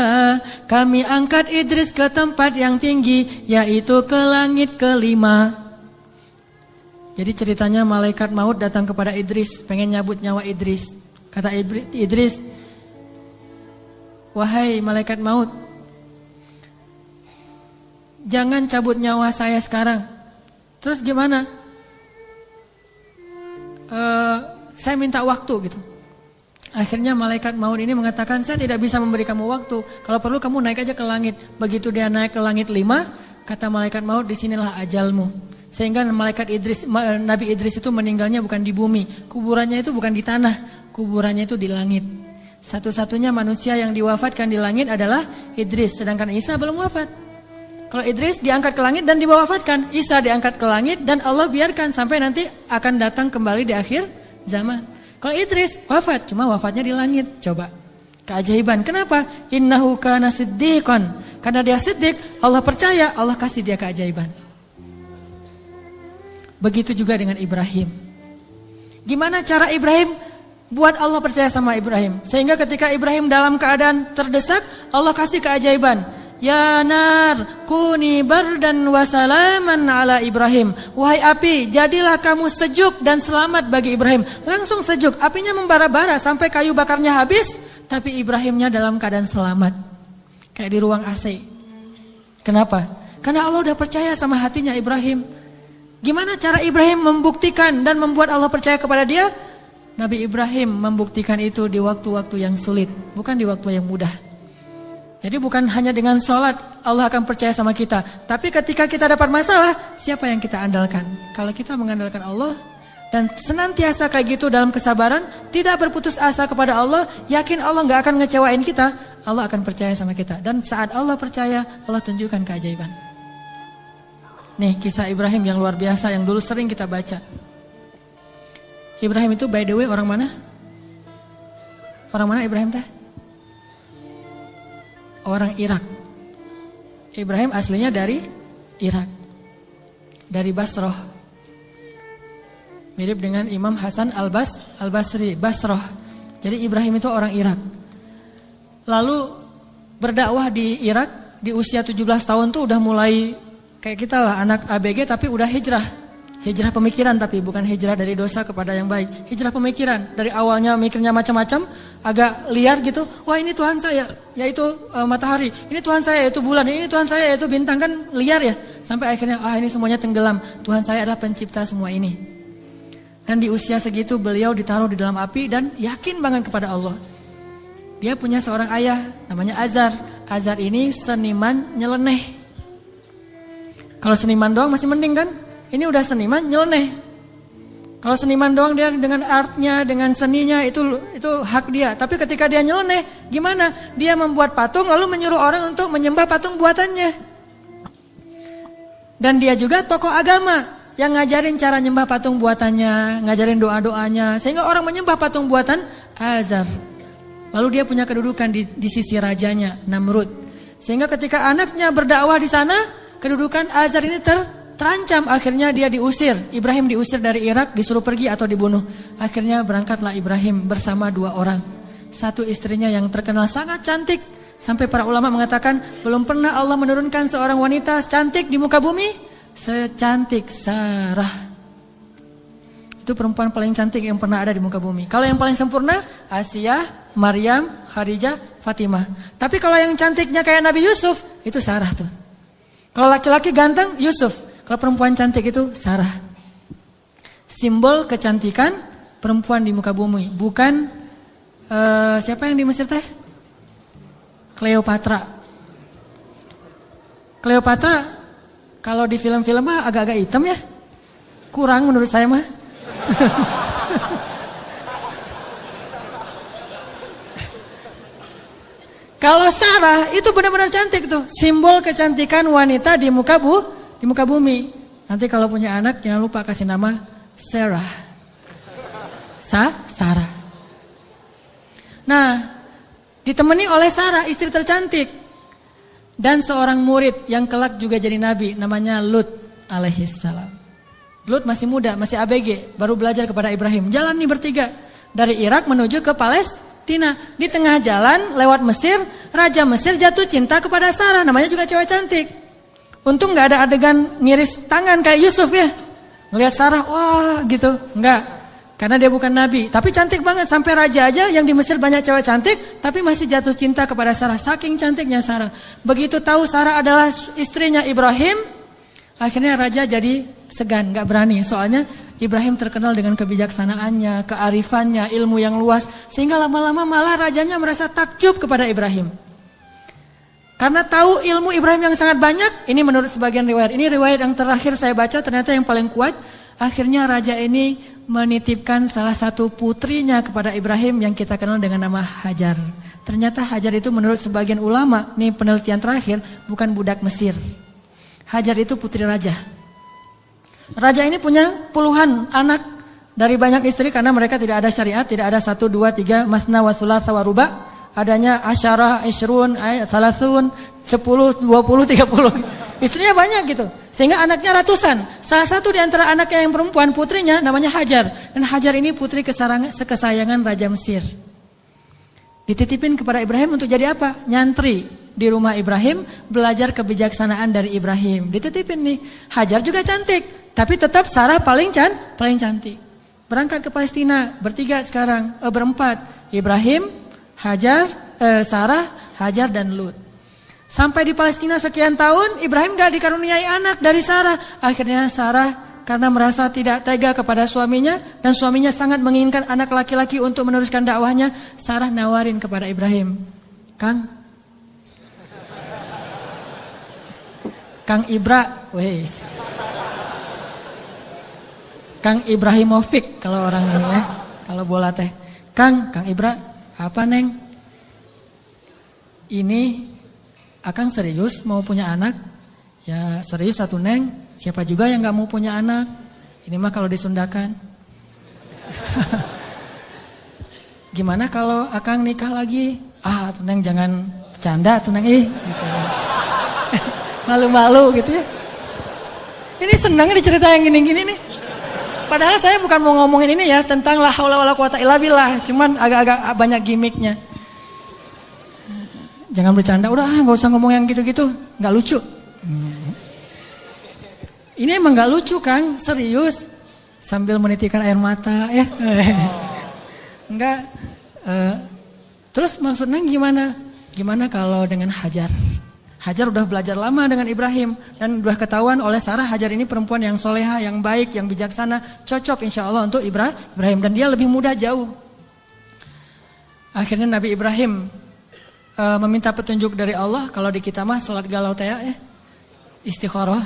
Kami angkat Idris ke tempat yang tinggi, yaitu ke langit kelima. Jadi ceritanya malaikat maut datang kepada Idris, pengen nyabut nyawa Idris. Kata Idris, wahai malaikat maut, jangan cabut nyawa saya sekarang. Terus gimana? Saya minta waktu gitu. Akhirnya malaikat maut ini mengatakan, saya tidak bisa memberi kamu waktu. Kalau perlu kamu naik aja ke langit. Begitu dia naik ke langit 5, kata malaikat maut, disinilah ajalmu. Sehingga Nabi Idris itu meninggalnya bukan di bumi. Kuburannya itu bukan di tanah. Kuburannya itu di langit. Satu-satunya manusia yang diwafatkan di langit adalah Idris. Sedangkan Isa belum wafat. Kalau Idris diangkat ke langit dan diwafatkan. Isa diangkat ke langit dan Allah biarkan sampai nanti akan datang kembali di akhir zaman. Kalau Idris wafat, cuma wafatnya di langit. Coba, keajaiban. Kenapa? Innahu kana siddiqan. Karena dia siddiq, Allah percaya, Allah kasih dia keajaiban. Begitu juga dengan Ibrahim. Gimana cara Ibrahim buat Allah percaya sama Ibrahim? Sehingga ketika Ibrahim dalam keadaan terdesak, Allah kasih keajaiban. Ya nar, kuni bardan wa salaman ala Ibrahim. Wahai api, jadilah kamu sejuk dan selamat bagi Ibrahim. Langsung sejuk, apinya membara-bara sampai kayu bakarnya habis, tapi Ibrahimnya dalam keadaan selamat. Kayak di ruang AC. Kenapa? Karena Allah udah percaya sama hatinya Ibrahim. Gimana cara Ibrahim membuktikan dan membuat Allah percaya kepada dia? Nabi Ibrahim membuktikan itu di waktu-waktu yang sulit, bukan di waktu yang mudah. Jadi bukan hanya dengan sholat Allah akan percaya sama kita. Tapi ketika kita dapat masalah, siapa yang kita andalkan? Kalau kita mengandalkan Allah dan senantiasa kayak gitu dalam kesabaran, tidak berputus asa kepada Allah, yakin Allah gak akan ngecewain kita, Allah akan percaya sama kita. Dan saat Allah percaya, Allah tunjukkan keajaiban. Nih kisah Ibrahim yang luar biasa yang dulu sering kita baca. Ibrahim itu by the way orang mana? Orang mana Ibrahim teh? Orang Irak. Ibrahim aslinya dari Irak. Dari Basroh. Mirip dengan Imam Hasan Al-Basri, Basroh. Jadi Ibrahim itu orang Irak. Lalu berdakwah di Irak di usia 17 tahun tuh udah mulai kayak kita lah, anak ABG tapi udah hijrah. Hijrah pemikiran tapi bukan hijrah dari dosa kepada yang baik. Hijrah pemikiran. Dari awalnya mikirnya macam-macam, agak liar gitu. Wah ini Tuhan saya, yaitu matahari. Ini Tuhan saya, yaitu bulan. Ini Tuhan saya, yaitu bintang. Kan liar ya. Sampai akhirnya ini semuanya tenggelam. Tuhan saya adalah pencipta semua ini. Dan di usia segitu beliau ditaruh di dalam api dan yakin banget kepada Allah. Dia punya seorang ayah namanya Azar. Azar ini seniman nyeleneh. Kalau seniman doang masih mending kan? Ini udah seniman nyeleneh. Kalau seniman doang dia dengan artnya, dengan seninya itu hak dia. Tapi ketika dia nyeleneh, gimana? Dia membuat patung lalu menyuruh orang untuk menyembah patung buatannya. Dan dia juga tokoh agama yang ngajarin cara nyembah patung buatannya, ngajarin doa-doanya, sehingga orang menyembah patung buatan Azar. Lalu dia punya kedudukan di sisi rajanya, Namrud. Sehingga ketika anaknya berdakwah di sana, kedudukan Azar ini terancam, akhirnya dia diusir. Ibrahim diusir dari Irak, disuruh pergi atau dibunuh. Akhirnya berangkatlah Ibrahim bersama 2 orang. Satu istrinya yang terkenal sangat cantik, sampai para ulama mengatakan belum pernah Allah menurunkan seorang wanita cantik di muka bumi secantik Sarah. Itu perempuan paling cantik yang pernah ada di muka bumi. Kalau yang paling sempurna, Asiyah, Maryam, Khadijah, Fatimah. Tapi kalau yang cantiknya kayak Nabi Yusuf, itu Sarah tuh. Kalau laki-laki ganteng, Yusuf. Kalau perempuan cantik itu Sarah. Simbol kecantikan perempuan di muka bumi. Bukan siapa yang di Mesir teh? Cleopatra. Cleopatra kalau di film-film mah agak-agak hitam ya. Kurang menurut saya mah. Kalau Sarah itu benar-benar cantik tuh, simbol kecantikan wanita di muka bumi. Nanti kalau punya anak jangan lupa kasih nama Sarah. Sarah. Nah, ditemani oleh Sarah, istri tercantik, dan seorang murid yang kelak juga jadi nabi, namanya Lut alaihissalam. Lut masih muda, masih ABG, baru belajar kepada Ibrahim. Jalan nih bertiga dari Irak menuju ke Palestina. Di tengah jalan lewat Mesir, Raja Mesir jatuh cinta kepada Sarah, namanya juga cewek cantik. Untung gak ada adegan ngiris tangan kayak Yusuf ya. Ngelihat Sarah, wah gitu, enggak. Karena dia bukan nabi, tapi cantik banget. Sampai raja aja yang di Mesir banyak cewek cantik, tapi masih jatuh cinta kepada Sarah. Saking cantiknya Sarah. Begitu tahu Sarah adalah istrinya Ibrahim, akhirnya raja jadi segan, gak berani. Soalnya Ibrahim terkenal dengan kebijaksanaannya, kearifannya, ilmu yang luas. Sehingga lama-lama malah rajanya merasa takjub kepada Ibrahim. Karena tahu ilmu Ibrahim yang sangat banyak, ini menurut sebagian riwayat. Ini riwayat yang terakhir saya baca, ternyata yang paling kuat. Akhirnya raja ini menitipkan salah satu putrinya kepada Ibrahim yang kita kenal dengan nama Hajar. Ternyata Hajar itu menurut sebagian ulama, ini penelitian terakhir, bukan budak Mesir. Hajar itu putri raja. Raja ini punya puluhan anak dari banyak istri karena mereka tidak ada syariat, tidak ada 1, 2, 3, masna wa thulatha wa ruba. Adanya asyarah, isyrun, salasun, 10, 20, 30. Istrinya banyak gitu. Sehingga anaknya ratusan. Salah satu di antara anaknya yang perempuan, putrinya namanya Hajar. Dan Hajar ini putri kesayangan Raja Mesir. Dititipin kepada Ibrahim untuk jadi apa? Nyantri di rumah Ibrahim, belajar kebijaksanaan dari Ibrahim. Dititipin nih. Hajar juga cantik. Tapi tetap Sarah paling cantik. Berangkat ke Palestina, bertiga sekarang, berempat. Ibrahim, Hajar, Sarah, Hajar dan Lut. Sampai di Palestina sekian tahun, Ibrahim gak dikaruniai anak dari Sarah. Akhirnya Sarah karena merasa tidak tega kepada suaminya, dan suaminya sangat menginginkan anak laki-laki untuk meneruskan dakwahnya, Sarah nawarin kepada Ibrahim, Kang Ibra, wes. Kang Ibrahimovic kalau orang ini ya, kalau bola teh. Kang Ibra, apa neng? Ini Akang serius mau punya anak? Ya serius satu neng. Siapa juga yang gak mau punya anak? Ini mah kalau disundakan. Gimana kalau Akang nikah lagi? Tuh neng jangan canda tuh neng gitu. Malu-malu gitu ya. Ini senang dicerita yang gini-gini nih. Padahal saya bukan mau ngomongin ini ya, tentang la haula wala quwata illa billah, cuman agak-agak banyak gimmicknya. Jangan bercanda, udah nggak usah ngomong yang gitu-gitu, nggak lucu. Ini emang nggak lucu Kang, serius. Sambil menitikkan air mata ya. Enggak. Terus maksudnya gimana? Gimana kalau dengan Hajar? Hajar udah belajar lama dengan Ibrahim dan udah ketahuan oleh Sarah Hajar ini perempuan yang soleha, yang baik, yang bijaksana, cocok insya Allah untuk Ibrahim, dan dia lebih muda jauh. Akhirnya Nabi Ibrahim meminta petunjuk dari Allah. Kalau di kita mah sholat galau teh ya, istikharah.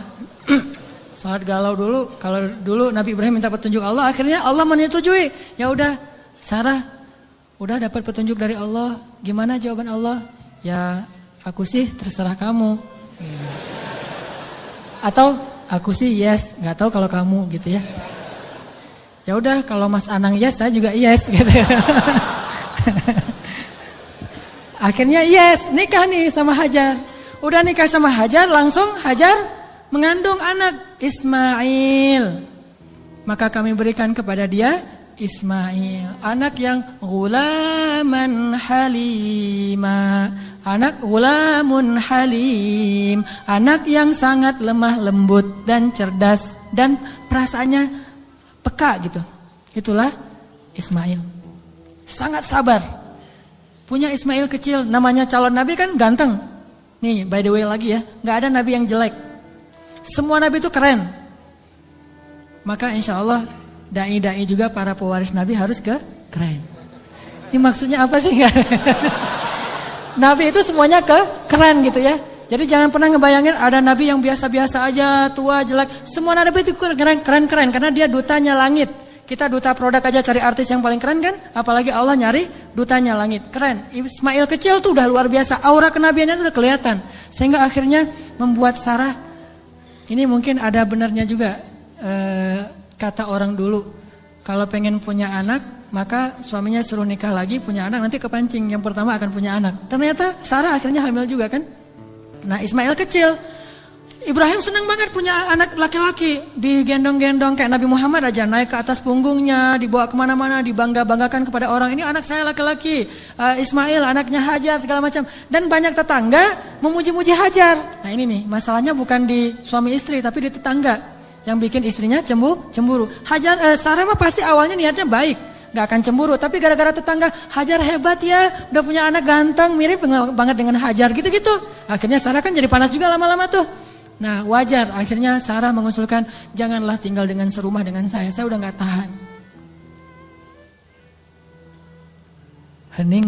Sholat galau dulu. Kalau dulu Nabi Ibrahim minta petunjuk Allah, akhirnya Allah menyetujui. Ya udah, Sarah udah dapat petunjuk dari Allah. Gimana jawaban Allah? Ya aku sih terserah kamu. Atau aku sih yes, nggak tahu kalau kamu gitu ya. Ya udah kalau Mas Anang yes, saya juga yes gitu. Akhirnya yes, nikah nih sama Hajar. Udah nikah sama Hajar, langsung Hajar mengandung anak Ismail. Maka kami berikan kepada dia Ismail, anak yang ghulaman halima. Anak gulamun halim, anak yang sangat lemah lembut dan cerdas dan perasaannya peka gitu. Itulah Ismail. Sangat sabar. Punya Ismail kecil, namanya calon nabi kan ganteng. Nih by the way lagi ya, gak ada nabi yang jelek. Semua nabi itu keren. Maka insya Allah dai-dai juga para pewaris nabi harus keren. Ini maksudnya apa sih? Nabi itu semuanya keren gitu ya. Jadi jangan pernah ngebayangin ada nabi yang biasa-biasa aja, tua, jelek. Semua nabi itu keren-keren karena dia dutanya langit. Kita duta produk aja cari artis yang paling keren kan? Apalagi Allah nyari dutanya langit. Keren. Ismail kecil tuh udah luar biasa. Aura kenabiannya tuh udah kelihatan. Sehingga akhirnya membuat Sarah, ini mungkin ada benarnya juga kata orang dulu. Kalau pengen punya anak, maka suaminya suruh nikah lagi, punya anak, nanti kepancing. Yang pertama akan punya anak. Ternyata Sarah akhirnya hamil juga kan? Nah Ismail kecil. Ibrahim senang banget punya anak laki-laki, digendong-gendong kayak Nabi Muhammad aja, naik ke atas punggungnya, dibawa kemana-mana, dibangga-banggakan kepada orang, ini anak saya laki-laki, Ismail anaknya Hajar segala macam, dan banyak tetangga memuji-muji Hajar. Nah ini nih, masalahnya bukan di suami istri tapi di tetangga yang bikin istrinya cemburu. Sarah mah pasti awalnya niatnya baik, gak akan cemburu, tapi gara-gara tetangga, Hajar hebat ya, udah punya anak ganteng, mirip banget dengan Hajar gitu-gitu. Akhirnya Sarah kan jadi panas juga lama-lama tuh. Nah wajar, akhirnya Sarah mengusulkan, janganlah tinggal dengan serumah dengan saya udah gak tahan. Hening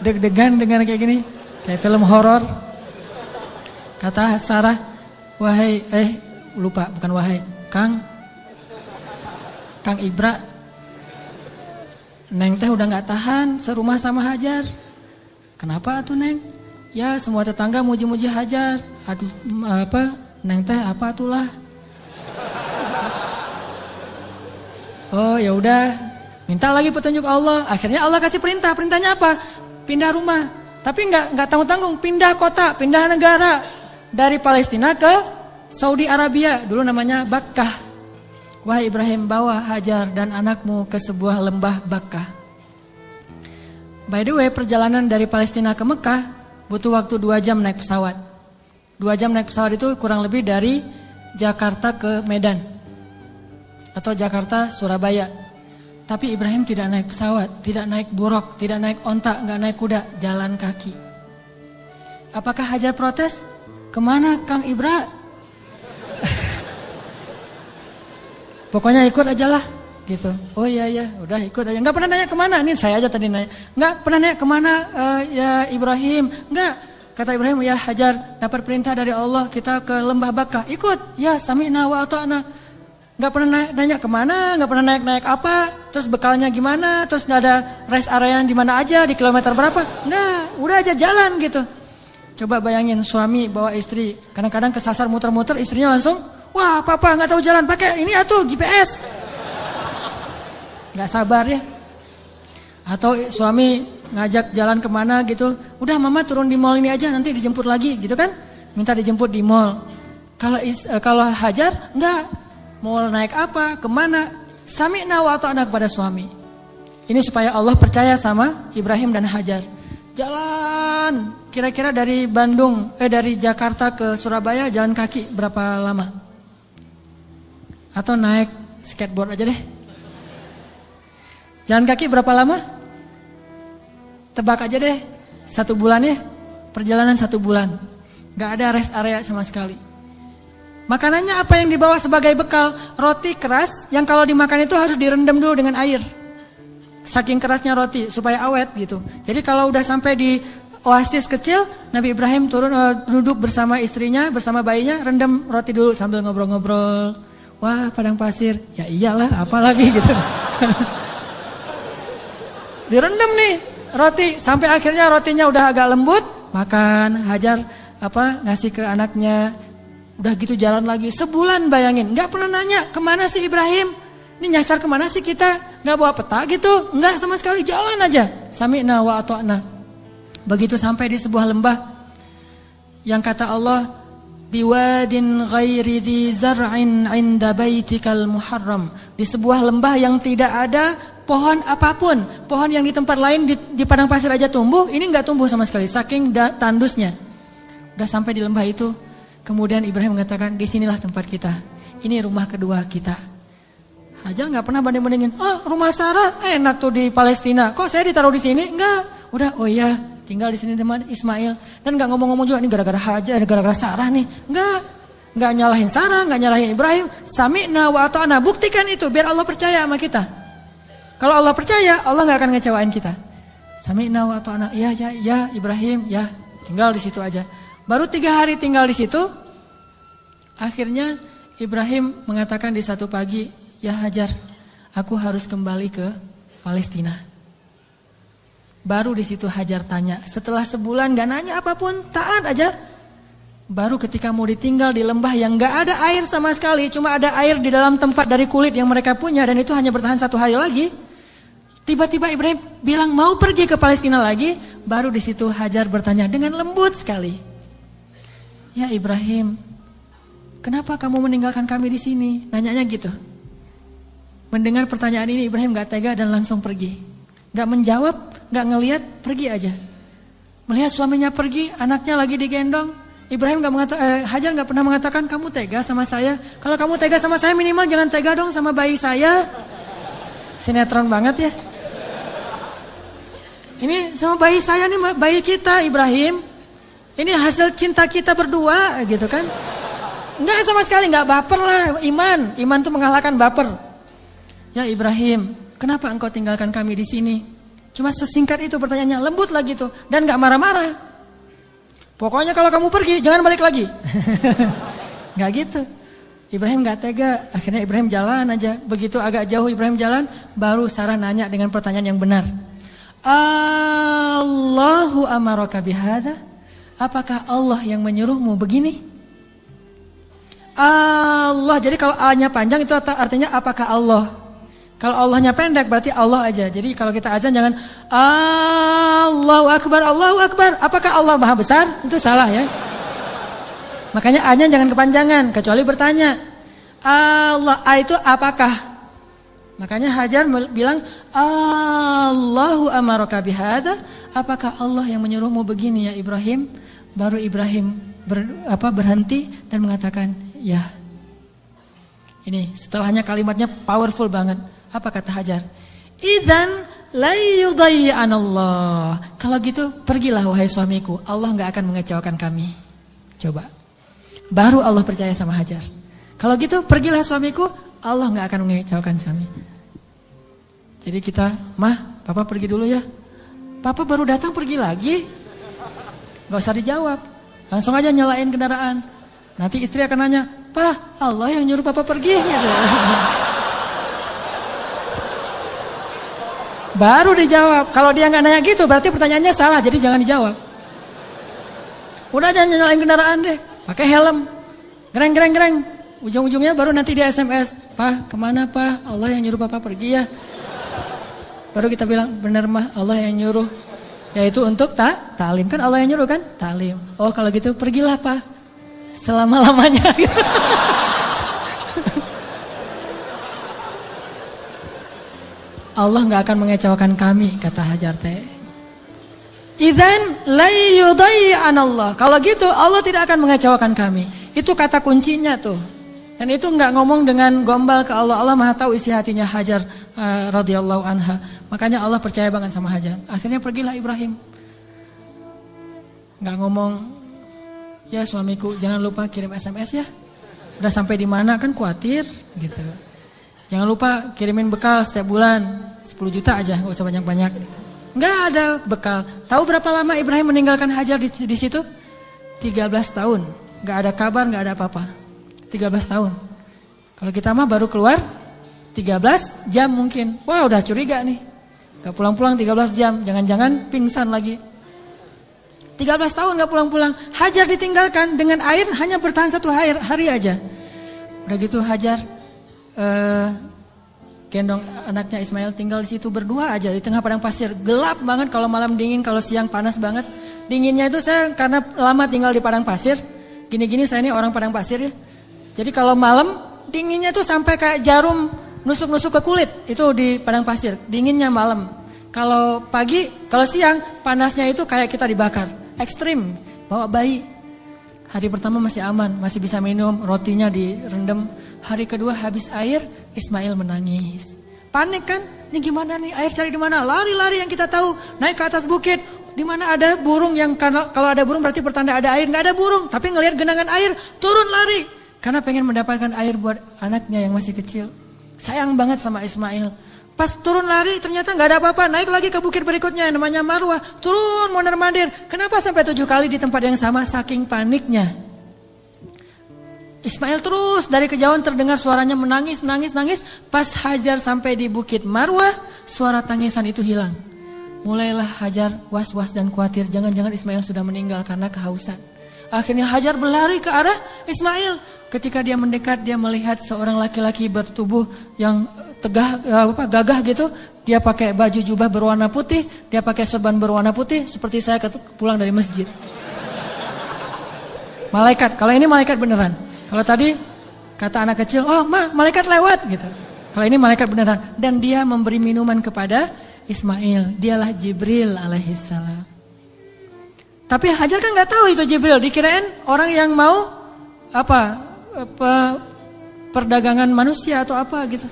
deg-degan dengan kayak gini, kayak film horor. Kata Sarah, wahai, lupa, bukan wahai, Kang Ibra, Neng teh udah gak tahan serumah sama Hajar. Kenapa tuh Neng? Ya semua tetangga muji-muji Hajar. Aduh Neng teh apa itulah? Oh ya udah, minta lagi petunjuk Allah. Akhirnya Allah kasih perintah. Perintahnya apa? Pindah rumah. Tapi nggak tanggung-tanggung, pindah kota, pindah negara dari Palestina ke Saudi Arabia. Dulu namanya Bakkah. Wahai Ibrahim, bawa Hajar dan anakmu ke sebuah lembah Bakkah. By the way, perjalanan dari Palestina ke Mekah butuh waktu 2 jam naik pesawat. 2 jam naik pesawat itu kurang lebih dari Jakarta ke Medan atau Jakarta Surabaya. Tapi Ibrahim tidak naik pesawat, tidak naik buruk, tidak naik onta, nggak naik kuda, jalan kaki. Apakah Hajar protes? Kemana Kang Ibra? Pokoknya ikut aja lah gitu. Oh iya udah ikut aja. Nggak pernah nanya kemana. Ini saya aja tadi nanya. Nggak pernah nanya kemana ya Ibrahim. Nggak. Kata Ibrahim, ya Hajar dapat perintah dari Allah kita ke lembah Bakkah. Ikut. Ya sami'na wa ata'na. Nggak pernah nanya kemana. Nggak pernah naik apa. Terus bekalnya gimana. Terus nggak ada rest area di mana aja. Di kilometer berapa. Nggak. Udah aja jalan gitu. Coba bayangin suami bawa istri. Kadang-kadang kesasar muter-muter, istrinya langsung, wah papa gak tahu jalan, pakai ini atuh GPS. Gak sabar ya. Atau suami ngajak jalan kemana gitu, udah mama turun di mall ini aja, nanti dijemput lagi gitu kan. Minta dijemput di mall. Kalau Hajar enggak, mau naik apa, kemana, sami'na wa ata'na kepada suami. Ini supaya Allah percaya sama Ibrahim dan Hajar. Jalan kira-kira dari dari Jakarta ke Surabaya jalan kaki berapa lama? Atau naik skateboard aja deh. Jalan kaki berapa lama? Tebak aja deh. 1 bulan ya. Perjalanan 1 bulan. Gak ada rest area sama sekali. Makanannya apa yang dibawa sebagai bekal? Roti keras yang kalau dimakan itu harus direndam dulu dengan air. Saking kerasnya roti supaya awet gitu. Jadi kalau udah sampai di oasis kecil, Nabi Ibrahim turun duduk bersama istrinya, bersama bayinya, rendam roti dulu sambil ngobrol-ngobrol. Wah, padang pasir. Ya iyalah, apalagi gitu. Direndam nih roti sampai akhirnya rotinya udah agak lembut, makan. Hajar ngasih ke anaknya. Udah gitu jalan lagi sebulan, bayangin. Nggak pernah nanya kemana sih Ibrahim. Ini nyasar kemana sih kita? Nggak bawa peta gitu? Nggak sama sekali, jalan aja. Sami'na wa ata'na. Begitu sampai di sebuah lembah yang kata Allah, biwadin ghairi dzi zar'in 'inda baitikal muharram. Di sebuah lembah yang tidak ada pohon apapun. Pohon yang di tempat lain di padang pasir aja tumbuh, ini nggak tumbuh sama sekali saking tandusnya. Udah sampai di lembah itu, kemudian Ibrahim mengatakan, disinilah tempat kita. Ini rumah kedua kita. Hajar nggak pernah banding-bandingin. Rumah Sarah enak tuh di Palestina. Kok saya ditaruh di sini? Enggak. Udah, oh iya, tinggal di sini teman Ismail. Dan nggak ngomong-ngomong juga ini gara-gara Hajar, gara-gara Sarah nih. Nggak nyalahin Sarah, nggak nyalahin Ibrahim. Sami'na wa ata'na. Buktikan itu biar Allah percaya sama kita. Kalau Allah percaya, Allah nggak akan ngecewain kita. Sami'na wa ata'na. Ya Ibrahim, ya. Tinggal di situ aja. Baru 3 hari tinggal di situ. Akhirnya Ibrahim mengatakan di satu pagi, ya Hajar, aku harus kembali ke Palestina. Baru di situ Hajar tanya, setelah sebulan gak nanya apapun, taat aja. Baru ketika mau ditinggal di lembah yang gak ada air sama sekali, cuma ada air di dalam tempat dari kulit yang mereka punya, dan itu hanya bertahan 1 hari lagi. Tiba-tiba Ibrahim bilang mau pergi ke Palestina lagi. Baru di situ Hajar bertanya dengan lembut sekali, ya Ibrahim, kenapa kamu meninggalkan kami di sini? Nanyanya gitu. Mendengar pertanyaan ini Ibrahim gak tega dan langsung pergi. Gak menjawab, gak ngelihat, pergi aja. Melihat suaminya pergi, anaknya lagi digendong. Ibrahim Hajar gak pernah mengatakan kamu tega sama saya. Kalau kamu tega sama saya minimal jangan tega dong sama bayi saya. Sinetron banget ya. Ini sama bayi saya nih, bayi kita Ibrahim. Ini hasil cinta kita berdua gitu kan. Enggak sama sekali, enggak baper lah. Iman tuh mengalahkan baper. Ya Ibrahim, kenapa engkau tinggalkan kami di sini? Cuma sesingkat itu pertanyaannya, lembut lagi tuh, dan enggak marah-marah. Pokoknya kalau kamu pergi jangan balik lagi. Enggak gitu. Ibrahim enggak tega. Akhirnya Ibrahim jalan aja. Begitu agak jauh Ibrahim jalan, baru Sarah nanya dengan pertanyaan yang benar. Allahu amaraka bihadza? Apakah Allah yang menyuruhmu begini? Allah. Jadi kalau A-nya panjang itu artinya apakah Allah? Kalau Allahnya pendek berarti Allah aja. Jadi kalau kita azan jangan Allahu Akbar, Allahu Akbar. Apakah Allah Maha Besar? Itu salah ya. Makanya A-nya jangan kepanjangan, kecuali bertanya. Allah, A itu apakah? Makanya Hajar bilang Allahu amaraka bihadza? Apakah Allah yang menyuruhmu begini ya Ibrahim? Baru Ibrahim berhenti dan mengatakan ya. Ini setelahnya kalimatnya powerful banget. Apa kata Hajar? Idzan la yudayyi'anallah. Kalau gitu pergilah wahai suamiku, Allah enggak akan mengecewakan kami. Coba. Baru Allah percaya sama Hajar. Kalau gitu pergilah suamiku, Allah enggak akan mengecewakan kami. Jadi kita, Mah, Papa pergi dulu ya. Papa baru datang pergi lagi. Enggak usah dijawab. Langsung aja nyalain kendaraan. Nanti istri akan nanya, "Pak, Allah yang nyuruh Papa pergi." Gitu. Baru dijawab. Kalau dia nggak nanya gitu, berarti pertanyaannya salah. Jadi jangan dijawab. Udah jangan nyalain kendaraan deh. Pakai helm. Gereng. Ujung-ujungnya baru nanti dia SMS. "Pak, kemana Pak? Allah yang nyuruh Papa pergi ya." Baru kita bilang, "Bener Mah, Allah yang nyuruh." Yaitu untuk ta'lim. Kan Allah yang nyuruh kan? Ta'lim. Oh kalau gitu pergilah Pak. Selama-lamanya. Allah nggak akan mengecewakan kami, kata Hajar teh. Idzan la yudayyi'anallah. Kalau gitu Allah tidak akan mengecewakan kami. Itu kata kuncinya tuh. Dan itu nggak ngomong dengan gombal ke Allah. Allah Maha tahu isi hatinya Hajar radhiyallahu anha. Makanya Allah percaya banget sama Hajar. Akhirnya pergilah Ibrahim. Nggak ngomong, ya suamiku jangan lupa kirim SMS ya. Udah sampai di mana kan khawatir gitu. Jangan lupa kirimin bekal setiap bulan 10 juta aja, nggak usah banyak-banyak. Nggak ada bekal. Tahu berapa lama Ibrahim meninggalkan Hajar di situ? 13 tahun. Nggak ada kabar, nggak ada apa-apa. 13 tahun. Kalau kita mah baru keluar 13 jam mungkin. Wah udah curiga nih. Nggak pulang-pulang 13 jam. Jangan-jangan pingsan lagi. 13 tahun nggak pulang-pulang. Hajar ditinggalkan dengan air hanya bertahan 1 hari aja. Udah gitu Hajar gendong anaknya Ismail tinggal di situ berdua aja di tengah padang pasir. Gelap banget kalau malam dingin, kalau siang panas banget. Dinginnya itu saya karena lama tinggal di padang pasir. Gini-gini saya ini orang padang pasir ya. Jadi kalau malam dinginnya tuh sampai kayak jarum nusuk-nusuk ke kulit. Itu di padang pasir. Dinginnya malam. Kalau pagi, kalau siang panasnya itu kayak kita dibakar. Ekstrim. Bawa bayi. Hari pertama masih aman, masih bisa minum, rotinya direndam. Hari kedua habis air, Ismail menangis. Panik kan? Ini gimana nih? Air cari di mana? Lari-lari yang kita tahu, naik ke atas bukit. Di mana ada burung yang kalau ada burung berarti pertanda ada air. Nggak ada burung, tapi ngelihat genangan air, turun lari. Karena pengen mendapatkan air buat anaknya yang masih kecil. Sayang banget sama Ismail. Pas turun lari ternyata nggak ada apa-apa, naik lagi ke bukit berikutnya namanya Marwah, turun mondar-mandir. Kenapa sampai 7 kali di tempat yang sama? Saking paniknya. Ismail terus dari kejauhan terdengar suaranya menangis. Pas Hajar sampai di bukit Marwah, suara tangisan itu hilang. Mulailah Hajar was-was dan khawatir, jangan-jangan Ismail sudah meninggal karena kehausan. Akhirnya Hajar berlari ke arah Ismail. Ketika dia mendekat, dia melihat seorang laki-laki bertubuh yang gagah gitu. Dia pakai baju jubah berwarna putih, dia pakai sorban berwarna putih, seperti saya pulang dari masjid. Malaikat, kalau ini malaikat beneran. Kalau tadi kata anak kecil, oh malaikat lewat gitu. Kalau ini malaikat beneran. Dan dia memberi minuman kepada Ismail. Dialah Jibril alaihissalam. Tapi Hajar kan nggak tahu itu Jibril. Dikirain orang yang mau perdagangan manusia atau apa gitu.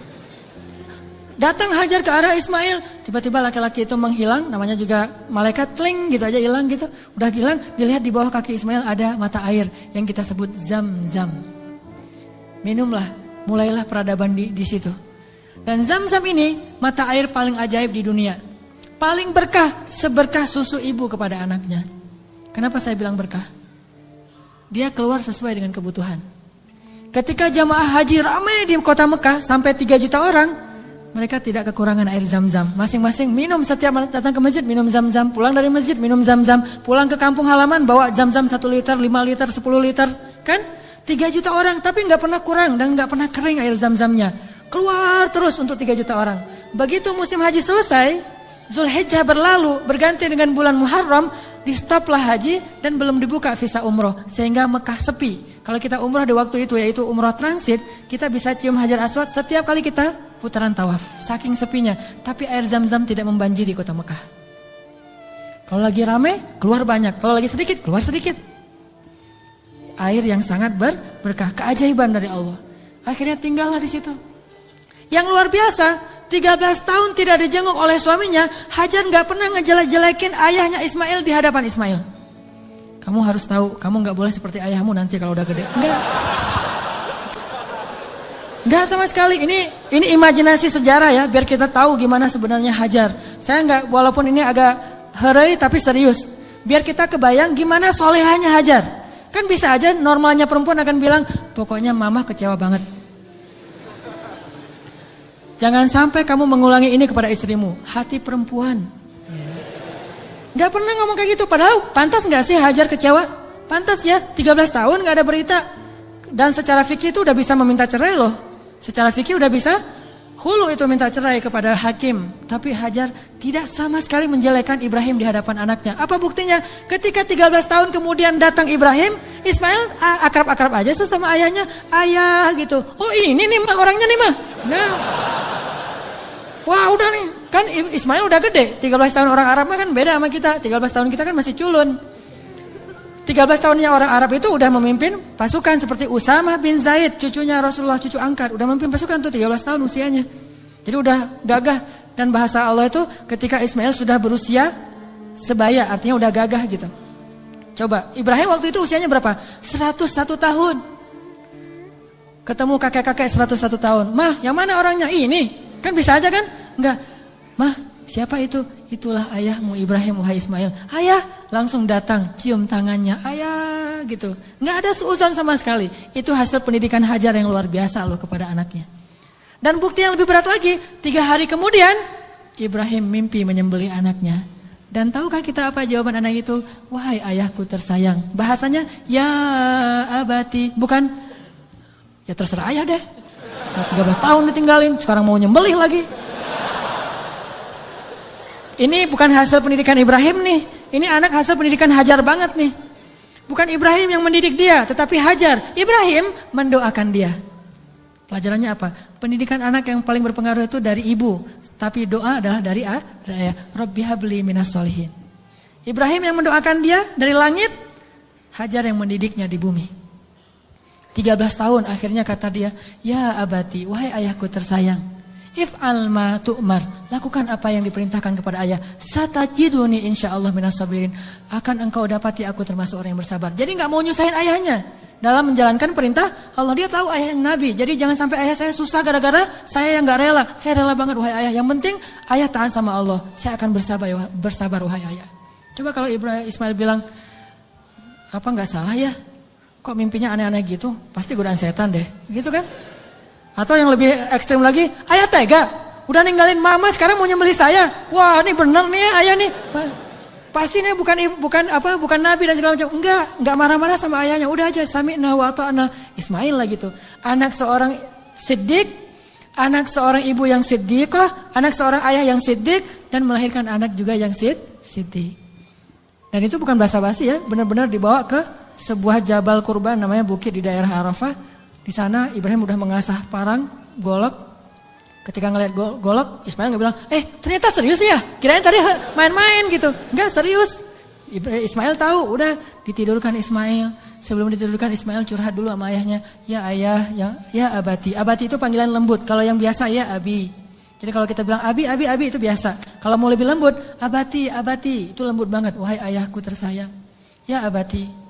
Datang Hajar ke arah Ismail. Tiba-tiba laki-laki itu menghilang. Namanya juga malaikat, tling gitu aja hilang gitu. Udah hilang, dilihat di bawah kaki Ismail ada mata air yang kita sebut Zam-Zam. Minumlah, mulailah peradaban di situ. Dan Zam-Zam ini mata air paling ajaib di dunia. Paling berkah, seberkah susu ibu kepada anaknya. Kenapa saya bilang berkah? Dia keluar sesuai dengan kebutuhan. Ketika jamaah haji ramai di kota Mekah sampai 3 juta orang, mereka tidak kekurangan air Zam-Zam. Masing-masing minum, setiap datang ke masjid minum Zam-Zam, pulang dari masjid minum Zam-Zam, pulang ke kampung halaman bawa Zam-Zam 1 liter, 5 liter, 10 liter, kan? 3 juta orang, tapi nggak pernah kurang dan nggak pernah kering air Zam-Zamnya. Keluar terus untuk 3 juta orang. Begitu musim haji selesai, Zulhijjah berlalu, berganti dengan bulan Muharram, di stoplah haji dan belum dibuka visa umroh sehingga Mekah sepi. Kalau kita umroh di waktu itu yaitu umroh transit, kita bisa cium Hajar Aswad setiap kali kita putaran tawaf. Saking sepinya, tapi air Zam-Zam tidak membanjiri kota Mekah. Kalau lagi rame, keluar banyak. Kalau lagi sedikit, keluar sedikit. Air yang sangat berkah, keajaiban dari Allah. Akhirnya tinggallah di situ. Yang luar biasa, 13 tahun tidak dijenguk oleh suaminya, Hajar nggak pernah ngejelek-jelekin ayahnya Ismail di hadapan Ismail. Kamu harus tahu, kamu nggak boleh seperti ayahmu nanti kalau udah gede. Enggak sama sekali. Ini imajinasi sejarah ya, biar kita tahu gimana sebenarnya Hajar. Saya nggak, walaupun ini agak herai tapi serius. Biar kita kebayang gimana solehahnya Hajar. Kan bisa aja normalnya perempuan akan bilang, pokoknya mama kecewa banget. Jangan sampai kamu mengulangi ini kepada istrimu. Hati perempuan. Gak pernah ngomong kayak gitu. Padahal pantas gak sih Hajar kecewa? Pantas ya, 13 tahun gak ada berita. Dan secara fikih itu udah bisa meminta cerai loh. Secara fikih udah bisa khulu itu minta cerai kepada hakim. Tapi Hajar tidak sama sekali menjelekkan Ibrahim di hadapan anaknya. Apa buktinya? Ketika 13 tahun kemudian datang Ibrahim, Ismail akrab-akrab aja sama ayahnya. Ayah gitu. Oh ini nih mah orangnya nih mah. Nah. Wah udah nih. Kan Ismail udah gede. 13 tahun orang Arab mah kan beda sama kita. 13 tahun kita kan masih culun. 13 tahunnya orang Arab itu udah memimpin pasukan seperti Usamah bin Zaid, cucunya Rasulullah, cucu angkat. Udah memimpin pasukan tuh 13 tahun usianya. Jadi udah gagah. Dan bahasa Allah itu ketika Ismail sudah berusia sebaya, artinya udah gagah gitu. Coba, Ibrahim waktu itu usianya berapa? 101 tahun. Ketemu kakek-kakek 101 tahun. Mah, yang mana orangnya? Ini. Kan bisa aja kan? Enggak. Mah, siapa itu? Itulah ayahmu Ibrahim, wahai Ismail. Ayah, langsung datang, cium tangannya. Ayah, gitu. Enggak ada seuzon sama sekali. Itu hasil pendidikan Hajar yang luar biasa loh kepada anaknya. Dan bukti yang lebih berat lagi, 3 hari kemudian, Ibrahim mimpi menyembelih anaknya. Dan tahukah kita apa jawaban anak itu? Wahai ayahku tersayang. Bahasanya, ya abati. Bukan, ya terserah ayah deh. 13 tahun ditinggalin, sekarang mau nyembelih lagi. Ini bukan hasil pendidikan Ibrahim nih. Ini anak hasil pendidikan Hajar banget nih. Bukan Ibrahim yang mendidik dia, tetapi Hajar. Ibrahim mendoakan dia. Pelajarannya apa? Pendidikan anak yang paling berpengaruh itu dari ibu. Tapi doa adalah dari ayah. Rabbi habli minas solihin. Ibrahim yang mendoakan dia dari langit. Hajar yang mendidiknya di bumi. 13 tahun akhirnya kata dia, ya abati, wahai ayahku tersayang. If'al ma tu'mar. Lakukan apa yang diperintahkan kepada ayah. Satajiduni insyaallah minas sabirin. Akan engkau dapati aku termasuk orang yang bersabar. Jadi enggak mau nyusahin ayahnya dalam menjalankan perintah Allah. Dia tahu ayah yang nabi. Jadi jangan sampai ayah saya susah gara-gara saya yang enggak rela. Saya rela banget wahai ayah. Yang penting ayah taat sama Allah. Saya akan bersabar wahai ayah. Coba kalau Ismail bilang, apa enggak salah ya? Kok mimpinya aneh-aneh gitu? Pasti godaan setan deh. Gitu kan? Atau yang lebih ekstrim lagi, ayah tega, udah ninggalin mama sekarang mau nyembelih saya. Wah, ini bener nih ya, ayah nih. Pasti nih bukan nabi dan segala macam. Enggak marah-marah sama ayahnya. Udah aja sami'na wa ata'na. Ismail lah gitu. Anak seorang siddiq, anak seorang ibu yang siddiqah, anak seorang ayah yang siddiq dan melahirkan anak juga yang siddiq. Dan itu bukan basa-basi ya, benar-benar dibawa ke sebuah jabal kurban namanya bukit di daerah Arafah. Di sana Ibrahim udah mengasah parang, golok. Ketika ngeliat golok, Ismail nggak bilang, ternyata serius ya? Kirain tadi main-main gitu. Enggak, serius. Ismail tahu, udah ditidurkan Ismail. Sebelum ditidurkan Ismail curhat dulu sama ayahnya. Ya ayah, ya abati. Abati itu panggilan lembut. Kalau yang biasa ya abi. Jadi kalau kita bilang abi itu biasa. Kalau mau lebih lembut, abati, itu lembut banget. Wahai ayahku tersayang. Ya abati.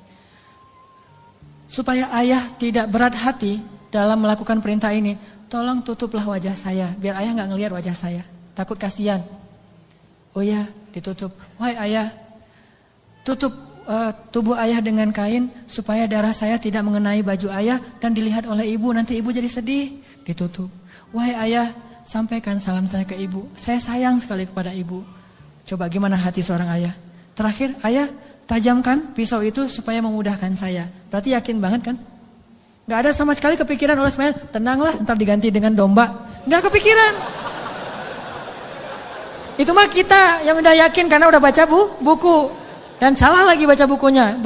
Supaya ayah tidak berat hati dalam melakukan perintah ini, tolong tutuplah wajah saya, biar ayah nggak ngelihat wajah saya. Takut kasihan. Oh ya, ditutup. Wahai ayah, tutup tubuh ayah dengan kain supaya darah saya tidak mengenai baju ayah dan dilihat oleh ibu. Nanti ibu jadi sedih. Ditutup. Wahai ayah, sampaikan salam saya ke ibu. Saya sayang sekali kepada ibu. Coba gimana hati seorang ayah? Terakhir, ayah, tajamkan pisau itu supaya memudahkan saya. Berarti yakin banget kan? Gak ada sama sekali kepikiran oleh Ismail, tenanglah ntar diganti dengan domba. Gak kepikiran. Itu mah kita yang udah yakin karena udah baca buku. Dan salah lagi baca bukunya.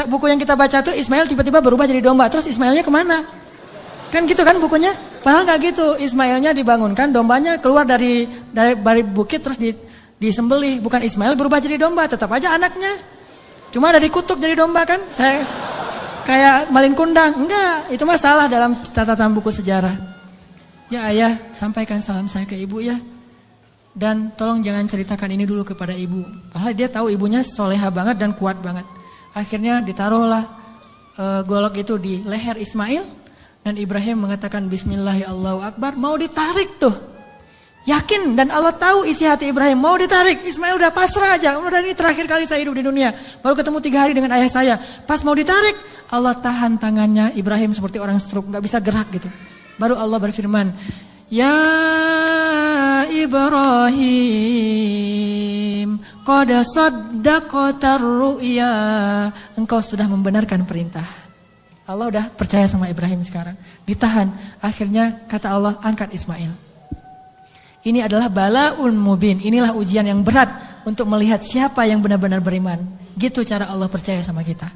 Buku yang kita baca tuh Ismail tiba-tiba berubah jadi domba. Terus Ismailnya kemana? Kan gitu kan bukunya? Padahal gak gitu. Ismailnya dibangunkan, dombanya keluar dari bukit terus disembelih. Bukan Ismail berubah jadi domba, tetap aja anaknya. Cuma ada dikutuk jadi domba kan? Saya kayak malin kundang. Enggak, itu mah salah dalam catatan buku sejarah. Ya ayah, sampaikan salam saya ke ibu ya. Dan tolong jangan ceritakan ini dulu kepada ibu. Padahal dia tahu ibunya soleha banget dan kuat banget. Akhirnya ditaruhlah golok itu di leher Ismail. Dan Ibrahim mengatakan Bismillahirrahmanirrahim, Allahu Akbar. Mau ditarik tuh. Yakin dan Allah tahu isi hati Ibrahim. Mau ditarik, Ismail udah pasrah aja. Udah ini terakhir kali saya hidup di dunia. Baru ketemu 3 hari dengan ayah saya. Pas mau ditarik, Allah tahan tangannya Ibrahim seperti orang stroke, gak bisa gerak gitu. Baru Allah berfirman, Ya Ibrahim, qad saddaqtar ru'ya. Engkau sudah membenarkan perintah. Allah udah percaya sama Ibrahim sekarang. Ditahan. Akhirnya kata Allah, angkat Ismail. Ini adalah balaun mubin. Inilah ujian yang berat untuk melihat siapa yang benar-benar beriman. Gitu cara Allah percaya sama kita.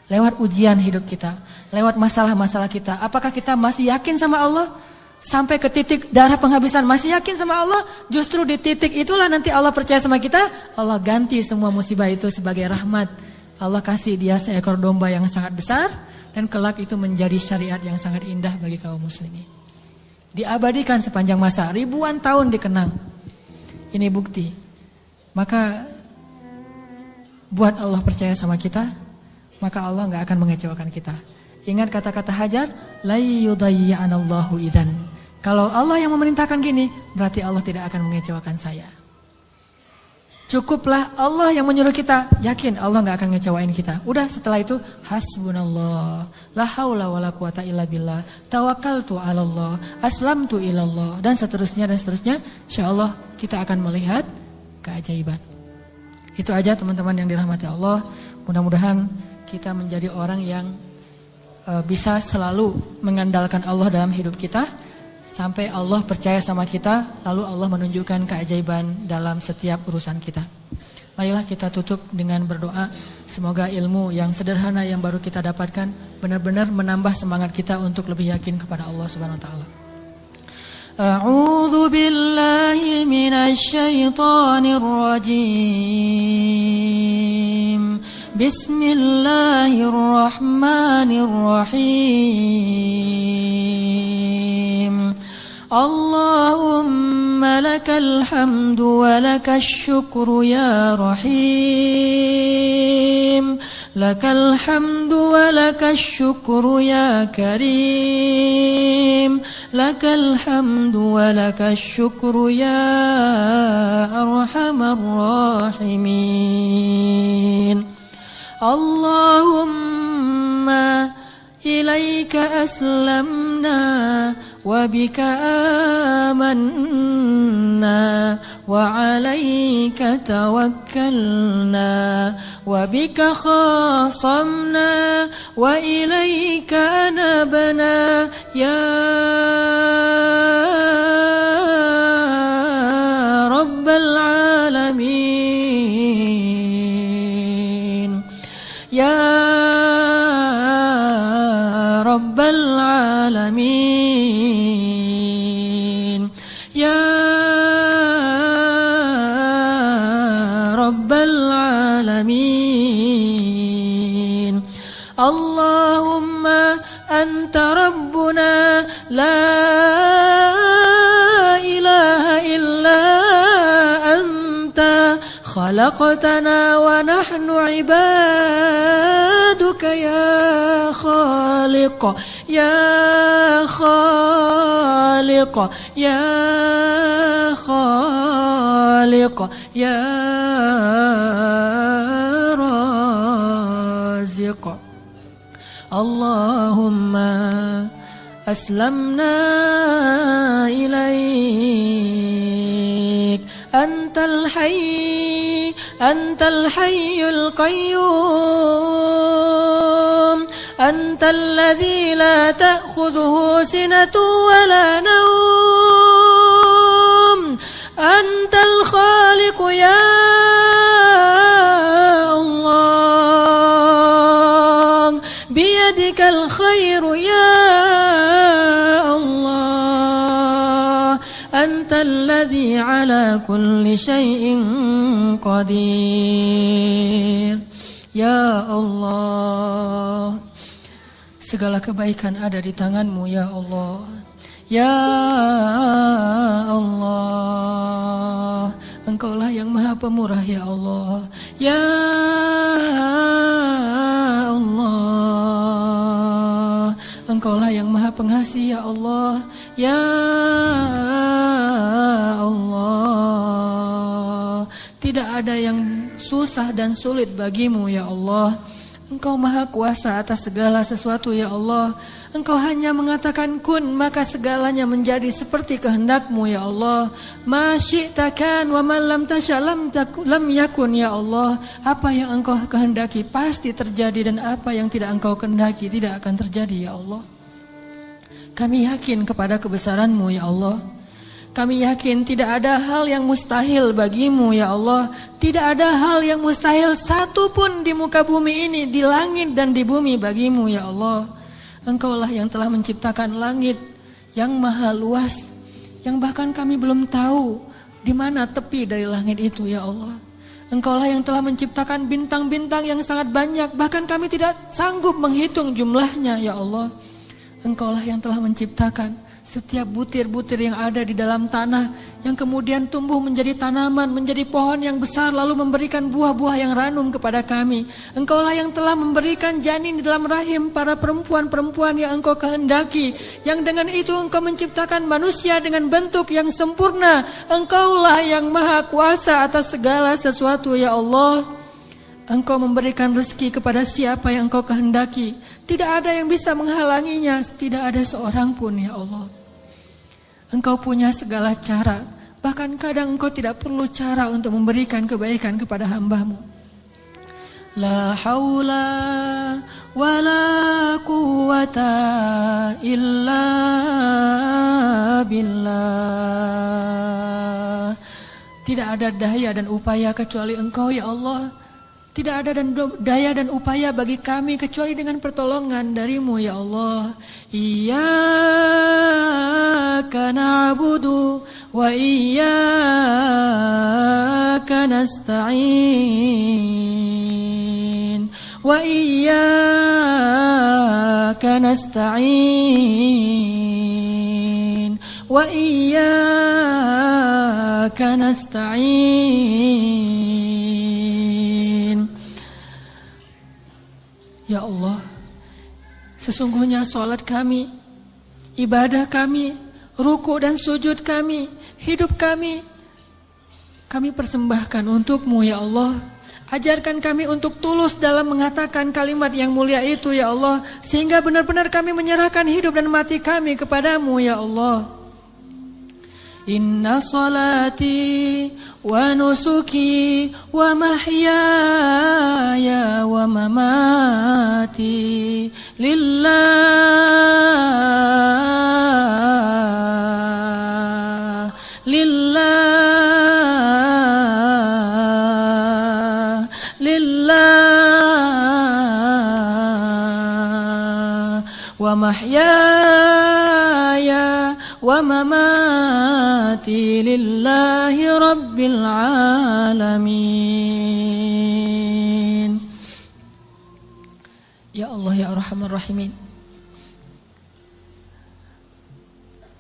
Lewat ujian hidup kita, lewat masalah-masalah kita. Apakah kita masih yakin sama Allah? Sampai ke titik darah penghabisan masih yakin sama Allah? Justru di titik itulah nanti Allah percaya sama kita. Allah ganti semua musibah itu sebagai rahmat. Allah kasih dia seekor domba yang sangat besar. Dan kelak itu menjadi syariat yang sangat indah bagi kaum muslimin. Diabadikan sepanjang masa, ribuan tahun dikenang. Ini bukti. Maka buat Allah percaya sama kita, maka Allah gak akan mengecewakan kita. Ingat kata-kata Hajar, la yudayyi'anallahu idzan. Kalau Allah yang memerintahkan gini, berarti Allah tidak akan mengecewakan saya. Cukuplah Allah yang menyuruh kita, yakin Allah gak akan ngecewain kita. Udah setelah itu hasbunallah, la haula wala quwata illa billah, tawakkaltu 'alallah, aslamtu ilallah, dan seterusnya. Insyaallah kita akan melihat keajaiban. Itu aja teman-teman yang dirahmati Allah. Mudah-mudahan kita menjadi orang yang bisa selalu mengandalkan Allah dalam hidup kita. Sampai Allah percaya sama kita, lalu Allah menunjukkan keajaiban dalam setiap urusan kita. Marilah kita tutup dengan berdoa. Semoga ilmu yang sederhana yang baru kita dapatkan benar-benar menambah semangat kita untuk lebih yakin kepada Allah Subhanahu wa taala. A'udzu billahi minasy syaithanir rajim. Bismillahirrahmanirrahim. اللهم لك الحمد ولك الشكر يا رحيم لك الحمد ولك الشكر يا كريم لك الحمد ولك الشكر يا أرحم الراحمين اللهم إليك أسلمنا وبك آمنا وعليك توكلنا وبك خاصمنا وإليك أنبنا يا رب العالمين يا رب العالمين يا رب العالمين اللهم أنت ربنا لا إله إلا أنت خلقتنا ونحن عبادك يا خالق يا خالق يا خالق يا رازق اللهم أسلمنا إليك أنت الحي القيوم أنت الذي لا تأخذه سنة ولا نوم أنت الخالق يا الله بيدك الخير يا الله أنت الذي على كل شيء قدير Ya Allah, segala kebaikan ada di tangan-Mu ya Allah. Ya Allah, Engkaulah yang maha pemurah ya Allah. Ya Allah, Engkaulah yang maha pengasih ya Allah. Ya Allah, tidak ada yang susah dan sulit bagimu ya Allah. Engkau maha kuasa atas segala sesuatu ya Allah. Engkau hanya mengatakan kun, maka segalanya menjadi seperti kehendak-Mu ya Allah. Ma syi'ta kan wa man lam tasya lam yakun ya Allah. Apa yang Engkau kehendaki pasti terjadi, dan apa yang tidak Engkau kehendaki tidak akan terjadi ya Allah. Kami yakin kepada kebesaran-Mu ya Allah. Kami yakin tidak ada hal yang mustahil bagimu ya Allah. Tidak ada hal yang mustahil satupun di muka bumi ini, di langit dan di bumi bagimu ya Allah. Engkaulah yang telah menciptakan langit yang maha luas, yang bahkan kami belum tahu di mana tepi dari langit itu ya Allah. Engkaulah yang telah menciptakan bintang-bintang yang sangat banyak, bahkan kami tidak sanggup menghitung jumlahnya ya Allah. Engkaulah yang telah menciptakan setiap butir-butir yang ada di dalam tanah, yang kemudian tumbuh menjadi tanaman, menjadi pohon yang besar, lalu memberikan buah-buah yang ranum kepada kami. Engkaulah yang telah memberikan janin di dalam rahim para perempuan-perempuan yang Engkau kehendaki, yang dengan itu Engkau menciptakan manusia dengan bentuk yang sempurna. Engkaulah yang maha kuasa atas segala sesuatu ya Allah. Engkau memberikan rezeki kepada siapa yang Engkau kehendaki. Tidak ada yang bisa menghalanginya, tidak ada seorang pun ya Allah. Engkau punya segala cara, bahkan kadang Engkau tidak perlu cara untuk memberikan kebaikan kepada hamba-Mu. La haula wa la quwwata illa billah. Tidak ada daya dan upaya kecuali Engkau ya Allah. Tidak ada daya dan upaya bagi kami kecuali dengan pertolongan dari-Mu ya Allah. Iyyaka na'budu wa iyyaka nasta'in. Wa iyyaka nasta'in. وإياك نستعين. Ya Allah, sesungguhnya salat kami, ibadah kami, ruku dan sujud kami, hidup kami persembahkan untuk-Mu ya Allah. Ajarkan kami untuk tulus dalam mengatakan kalimat yang mulia itu ya Allah, sehingga benar-benar kami menyerahkan hidup dan mati kami kepadamu ya Allah. Inna salati wa nusuki wa mahyaya wa mamati lillah wa mahyaya wa mamati lillahi rabbil alamin. Ya Allah ya Arhamar Rahimin,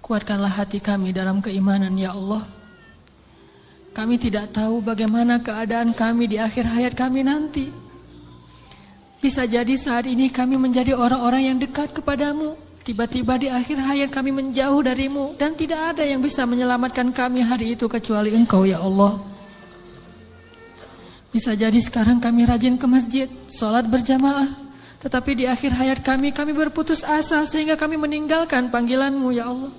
kuatkanlah hati kami dalam keimanan ya Allah. Kami tidak tahu bagaimana keadaan kami di akhir hayat kami nanti. Bisa jadi saat ini kami menjadi orang-orang yang dekat kepadamu, tiba-tiba di akhir hayat kami menjauh darimu, dan tidak ada yang bisa menyelamatkan kami hari itu kecuali Engkau ya Allah. Bisa jadi sekarang kami rajin ke masjid, sholat berjamaah, tetapi di akhir hayat kami berputus asa sehingga kami meninggalkan panggilanmu ya Allah.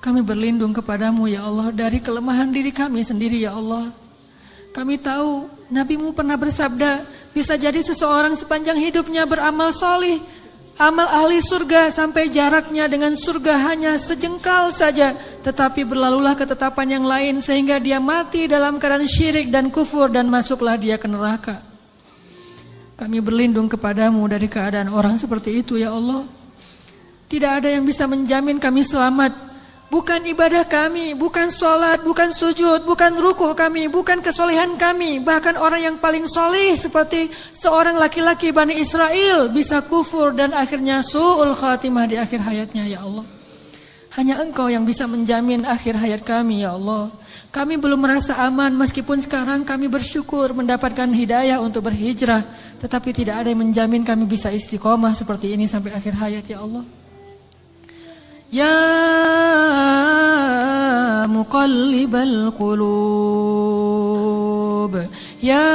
Kami berlindung kepadamu ya Allah dari kelemahan diri kami sendiri ya Allah. Kami tahu Nabi-Mu pernah bersabda, bisa jadi seseorang sepanjang hidupnya beramal solih, amal ahli surga sampai jaraknya dengan surga hanya sejengkal saja, tetapi berlalulah ketetapan yang lain sehingga dia mati dalam keadaan syirik dan kufur dan masuklah dia ke neraka. Kami berlindung kepadamu dari keadaan orang seperti itu ya Allah. Tidak ada yang bisa menjamin kami selamat. Bukan ibadah kami, bukan sholat, bukan sujud, bukan rukuh kami, bukan kesolehan kami. Bahkan orang yang paling soleh seperti seorang laki-laki Bani Israel bisa kufur dan akhirnya su'ul khatimah di akhir hayatnya ya Allah. Hanya Engkau yang bisa menjamin akhir hayat kami ya Allah. Kami belum merasa aman meskipun sekarang kami bersyukur mendapatkan hidayah untuk berhijrah. Tetapi tidak ada yang menjamin kami bisa istiqomah seperti ini sampai akhir hayat ya Allah. Ya muqallibal qulub, ya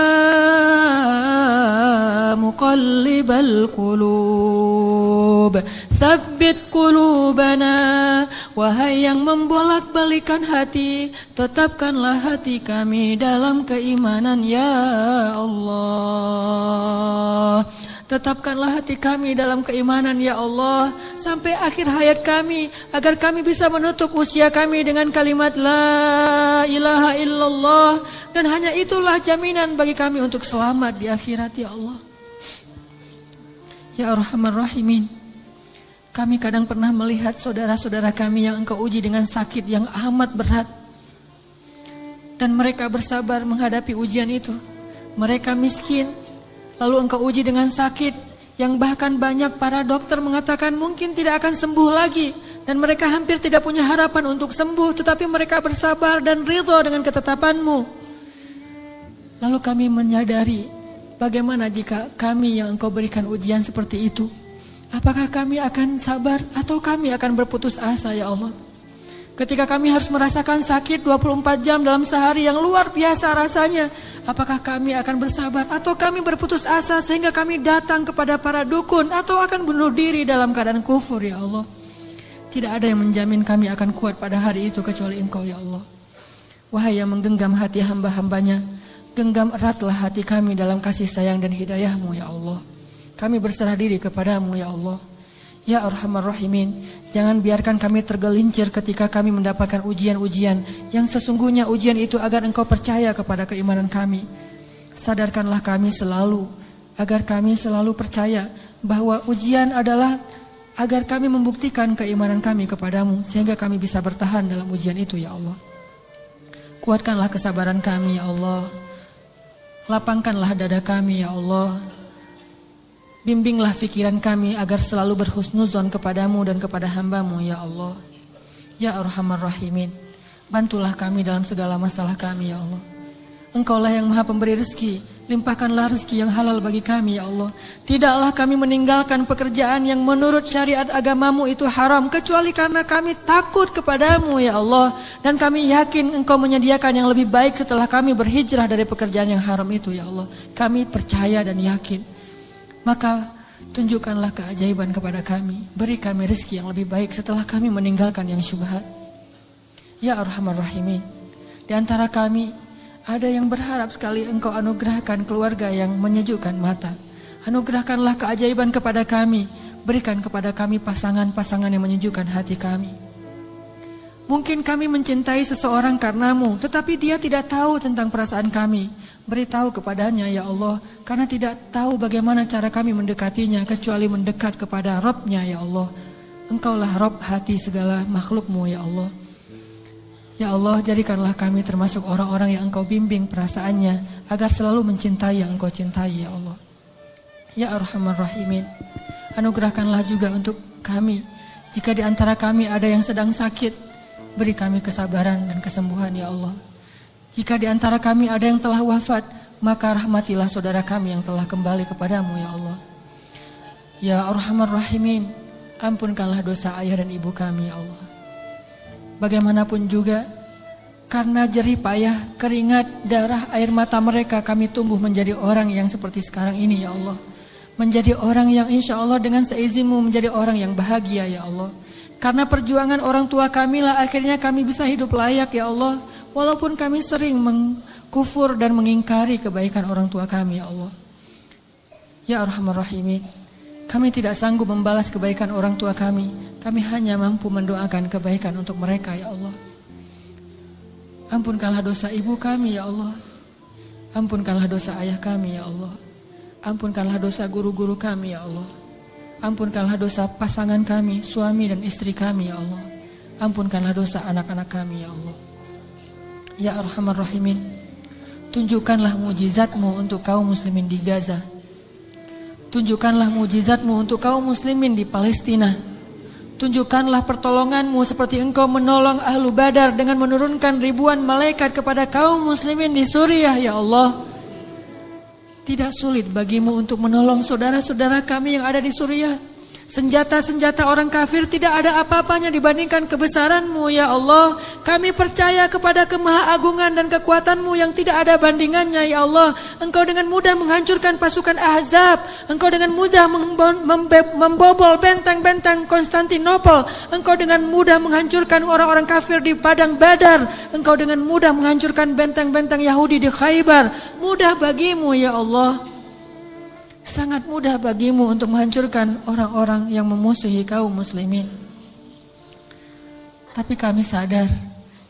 muqallibal qulub, tsabbit qulubana. Wahai yang membolak-balikan hati, tetapkanlah hati kami dalam keimanan ya Allah. Tetapkanlah hati kami dalam keimanan ya Allah sampai akhir hayat kami, agar kami bisa menutup usia kami dengan kalimat la ilaha illallah, dan hanya itulah jaminan bagi kami untuk selamat di akhirat ya Allah. Ya Arhamar Rahimin, kami kadang pernah melihat saudara-saudara kami yang Engkau uji dengan sakit yang amat berat, dan mereka bersabar menghadapi ujian itu. Mereka miskin, lalu Engkau uji dengan sakit yang bahkan banyak para dokter mengatakan mungkin tidak akan sembuh lagi, dan mereka hampir tidak punya harapan untuk sembuh, tetapi mereka bersabar dan ridho dengan ketetapan-Mu. Lalu kami menyadari, bagaimana jika kami yang Engkau berikan ujian seperti itu? Apakah kami akan sabar atau kami akan berputus asa ya Allah? Ketika kami harus merasakan sakit 24 jam dalam sehari yang luar biasa rasanya, apakah kami akan bersabar atau kami berputus asa sehingga kami datang kepada para dukun atau akan bunuh diri dalam keadaan kufur ya Allah? Tidak ada yang menjamin kami akan kuat pada hari itu kecuali Engkau ya Allah. Wahai yang menggenggam hati hamba-hambanya, genggam eratlah hati kami dalam kasih sayang dan hidayah-Mu ya Allah. Kami berserah diri kepadamu ya Allah. Ya Arhamar Rahimin, jangan biarkan kami tergelincir ketika kami mendapatkan ujian-ujian yang sesungguhnya ujian itu agar Engkau percaya kepada keimanan kami. Sadarkanlah kami selalu, agar kami selalu percaya bahwa ujian adalah agar kami membuktikan keimanan kami kepadamu, sehingga kami bisa bertahan dalam ujian itu ya Allah. Kuatkanlah kesabaran kami ya Allah. Lapangkanlah dada kami ya Allah. Bimbinglah pikiran kami agar selalu berhusnuzon kepadamu dan kepada hamba-Mu ya Allah. Ya Arhamar Rahimin, bantulah kami dalam segala masalah kami ya Allah. Engkaulah yang maha pemberi rezeki, limpahkanlah rezeki yang halal bagi kami ya Allah. Tidaklah kami meninggalkan pekerjaan yang menurut syariat agamamu itu haram, kecuali karena kami takut kepadamu ya Allah. Dan kami yakin Engkau menyediakan yang lebih baik setelah kami berhijrah dari pekerjaan yang haram itu ya Allah. Kami percaya dan yakin. Maka tunjukkanlah keajaiban kepada kami, beri kami rezeki yang lebih baik setelah kami meninggalkan yang syubhat. Ya Arhamar Rahimin, di antara kami ada yang berharap sekali Engkau anugerahkan keluarga yang menyejukkan mata. Anugerahkanlah keajaiban kepada kami. Berikan kepada kami pasangan-pasangan yang menyejukkan hati kami. Mungkin kami mencintai seseorang karenamu, tetapi dia tidak tahu tentang perasaan kami. Beritahu kepadanya ya Allah, karena tidak tahu bagaimana cara kami mendekatinya, kecuali mendekat kepada Rabb-Nya ya Allah. Engkaulah Rabb hati segala makhluk-Mu ya Allah. Ya Allah, jadikanlah kami termasuk orang-orang yang Engkau bimbing perasaannya, agar selalu mencintai yang Engkau cintai ya Allah. Ya Arhamar Rahimin, anugerahkanlah juga untuk kami. Jika di antara kami ada yang sedang sakit, beri kami kesabaran dan kesembuhan ya Allah. Jika di antara kami ada yang telah wafat, maka rahmatilah saudara kami yang telah kembali kepadamu ya Allah. Ya Arhamar Rahimin, ampunkanlah dosa ayah dan ibu kami ya Allah. Bagaimanapun juga, karena jerih payah, keringat, darah, air mata mereka, kami tumbuh menjadi orang yang seperti sekarang ini ya Allah. Menjadi orang yang insya Allah dengan seizinmu menjadi orang yang bahagia ya Allah. Karena perjuangan orang tua kami lah akhirnya kami bisa hidup layak ya Allah. Walaupun kami sering mengkufur dan mengingkari kebaikan orang tua kami ya Allah. Ya Arhamar Rahimin, kami tidak sanggup membalas kebaikan orang tua kami. Kami hanya mampu mendoakan kebaikan untuk mereka ya Allah. Ampunkanlah dosa ibu kami ya Allah. Ampunkanlah dosa ayah kami ya Allah. Ampunkanlah dosa guru-guru kami ya Allah. Ampunkanlah dosa pasangan kami, suami dan istri kami ya Allah. Ampunkanlah dosa anak-anak kami ya Allah. Ya Arhamar Rahimin, tunjukkanlah mujizat-Mu untuk kaum muslimin di Gaza. Tunjukkanlah mujizat-Mu untuk kaum muslimin di Palestina. Tunjukkanlah pertolongan-Mu seperti Engkau menolong Ahlu Badar dengan menurunkan ribuan malaikat kepada kaum muslimin di Suriah ya Allah. Tidak sulit bagimu untuk menolong saudara-saudara kami yang ada di Suriah. Senjata-senjata orang kafir tidak ada apa-apanya dibandingkan kebesaran-Mu ya Allah. Kami percaya kepada kemahaagungan dan kekuatan-Mu yang tidak ada bandingannya ya Allah. Engkau dengan mudah menghancurkan pasukan Ahzab. Engkau dengan mudah membobol benteng-benteng Konstantinopel. Engkau dengan mudah menghancurkan orang-orang kafir di padang Badar. Engkau dengan mudah menghancurkan benteng-benteng Yahudi di Khaybar. Mudah bagimu ya Allah. Sangat mudah bagimu untuk menghancurkan orang-orang yang memusuhi kaum muslimin. Tapi kami sadar,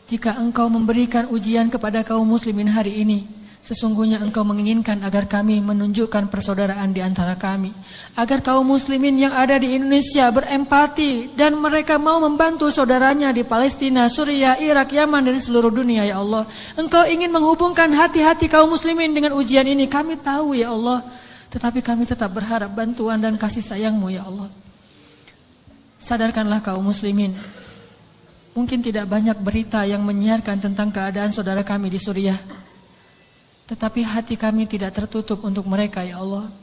jika Engkau memberikan ujian kepada kaum muslimin hari ini, sesungguhnya Engkau menginginkan agar kami menunjukkan persaudaraan di antara kami. Agar kaum muslimin yang ada di Indonesia berempati dan mereka mau membantu saudaranya di Palestina, Suriah, Irak, Yaman, dan di seluruh dunia ya Allah. Engkau ingin menghubungkan hati-hati kaum muslimin dengan ujian ini. Kami tahu ya Allah. Tetapi kami tetap berharap bantuan dan kasih sayang-Mu ya Allah. Sadarkanlah kaum muslimin. Mungkin tidak banyak berita yang menyiarkan tentang keadaan saudara kami di Suriah. Tetapi hati kami tidak tertutup untuk mereka ya Allah.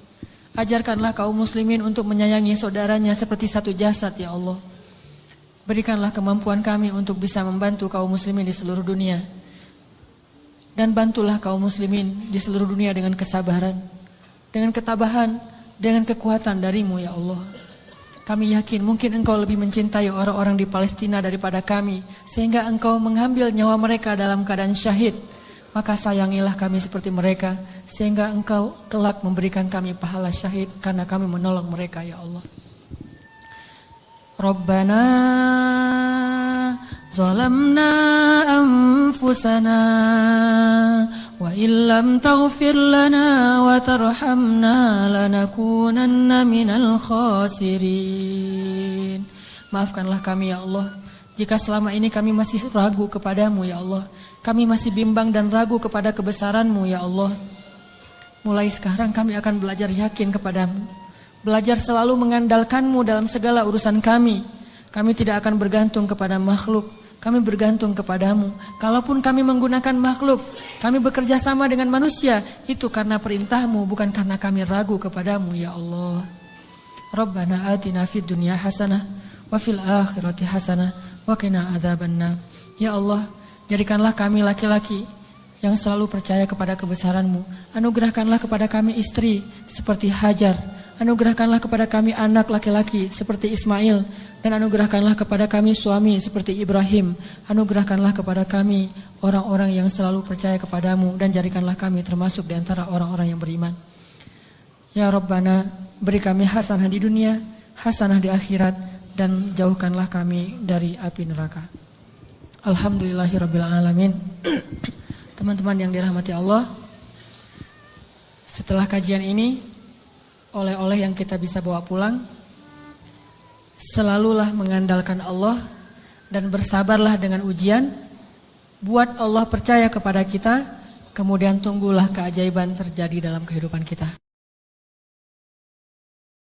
Ajarkanlah kaum muslimin untuk menyayangi saudaranya seperti satu jasad ya Allah. Berikanlah kemampuan kami untuk bisa membantu kaum muslimin di seluruh dunia. Dan bantulah kaum muslimin di seluruh dunia dengan kesabaran, dengan ketabahan, dengan kekuatan dari-Mu ya Allah. Kami yakin mungkin Engkau lebih mencintai orang-orang di Palestina daripada kami, sehingga Engkau mengambil nyawa mereka dalam keadaan syahid. Maka sayangilah kami seperti mereka, sehingga Engkau kelak memberikan kami pahala syahid karena kami menolong mereka ya Allah. Rabbana zalamna anfusana wa illam taghfir lana wa tarhamna lanakunanna minal khasirin. Maafkanlah kami ya Allah, jika selama ini kami masih ragu kepadamu ya Allah. Kami masih bimbang dan ragu kepada kebesaran-Mu ya Allah. Mulai sekarang kami akan belajar yakin kepadamu. Belajar selalu mengandalkan-Mu dalam segala urusan kami. Kami tidak akan bergantung kepada makhluk. Kami bergantung kepadamu. Kalaupun kami menggunakan makhluk, kami bekerja sama dengan manusia, itu karena perintahmu, bukan karena kami ragu kepadamu, ya Allah. Rabbana atina fid dunya hasanah, wa fil akhirati hasanah, wa qina adzabannar. Ya Allah, jadikanlah kami laki-laki yang selalu percaya kepada kebesaran-Mu. Anugerahkanlah kepada kami istri seperti Hajar. Anugerahkanlah kepada kami anak laki-laki seperti Ismail. Dan anugerahkanlah kepada kami suami seperti Ibrahim. Anugerahkanlah kepada kami orang-orang yang selalu percaya kepadamu. Dan jadikanlah kami termasuk di antara orang-orang yang beriman. Ya Rabbana, beri kami hasanah di dunia, hasanah di akhirat. Dan jauhkanlah kami dari api neraka. Alhamdulillahirrabbilalamin. Teman-teman yang dirahmati Allah, setelah kajian ini, oleh-oleh yang kita bisa bawa pulang, selalulah mengandalkan Allah dan bersabarlah dengan ujian. Buat Allah percaya kepada kita, kemudian tunggulah keajaiban terjadi dalam kehidupan kita.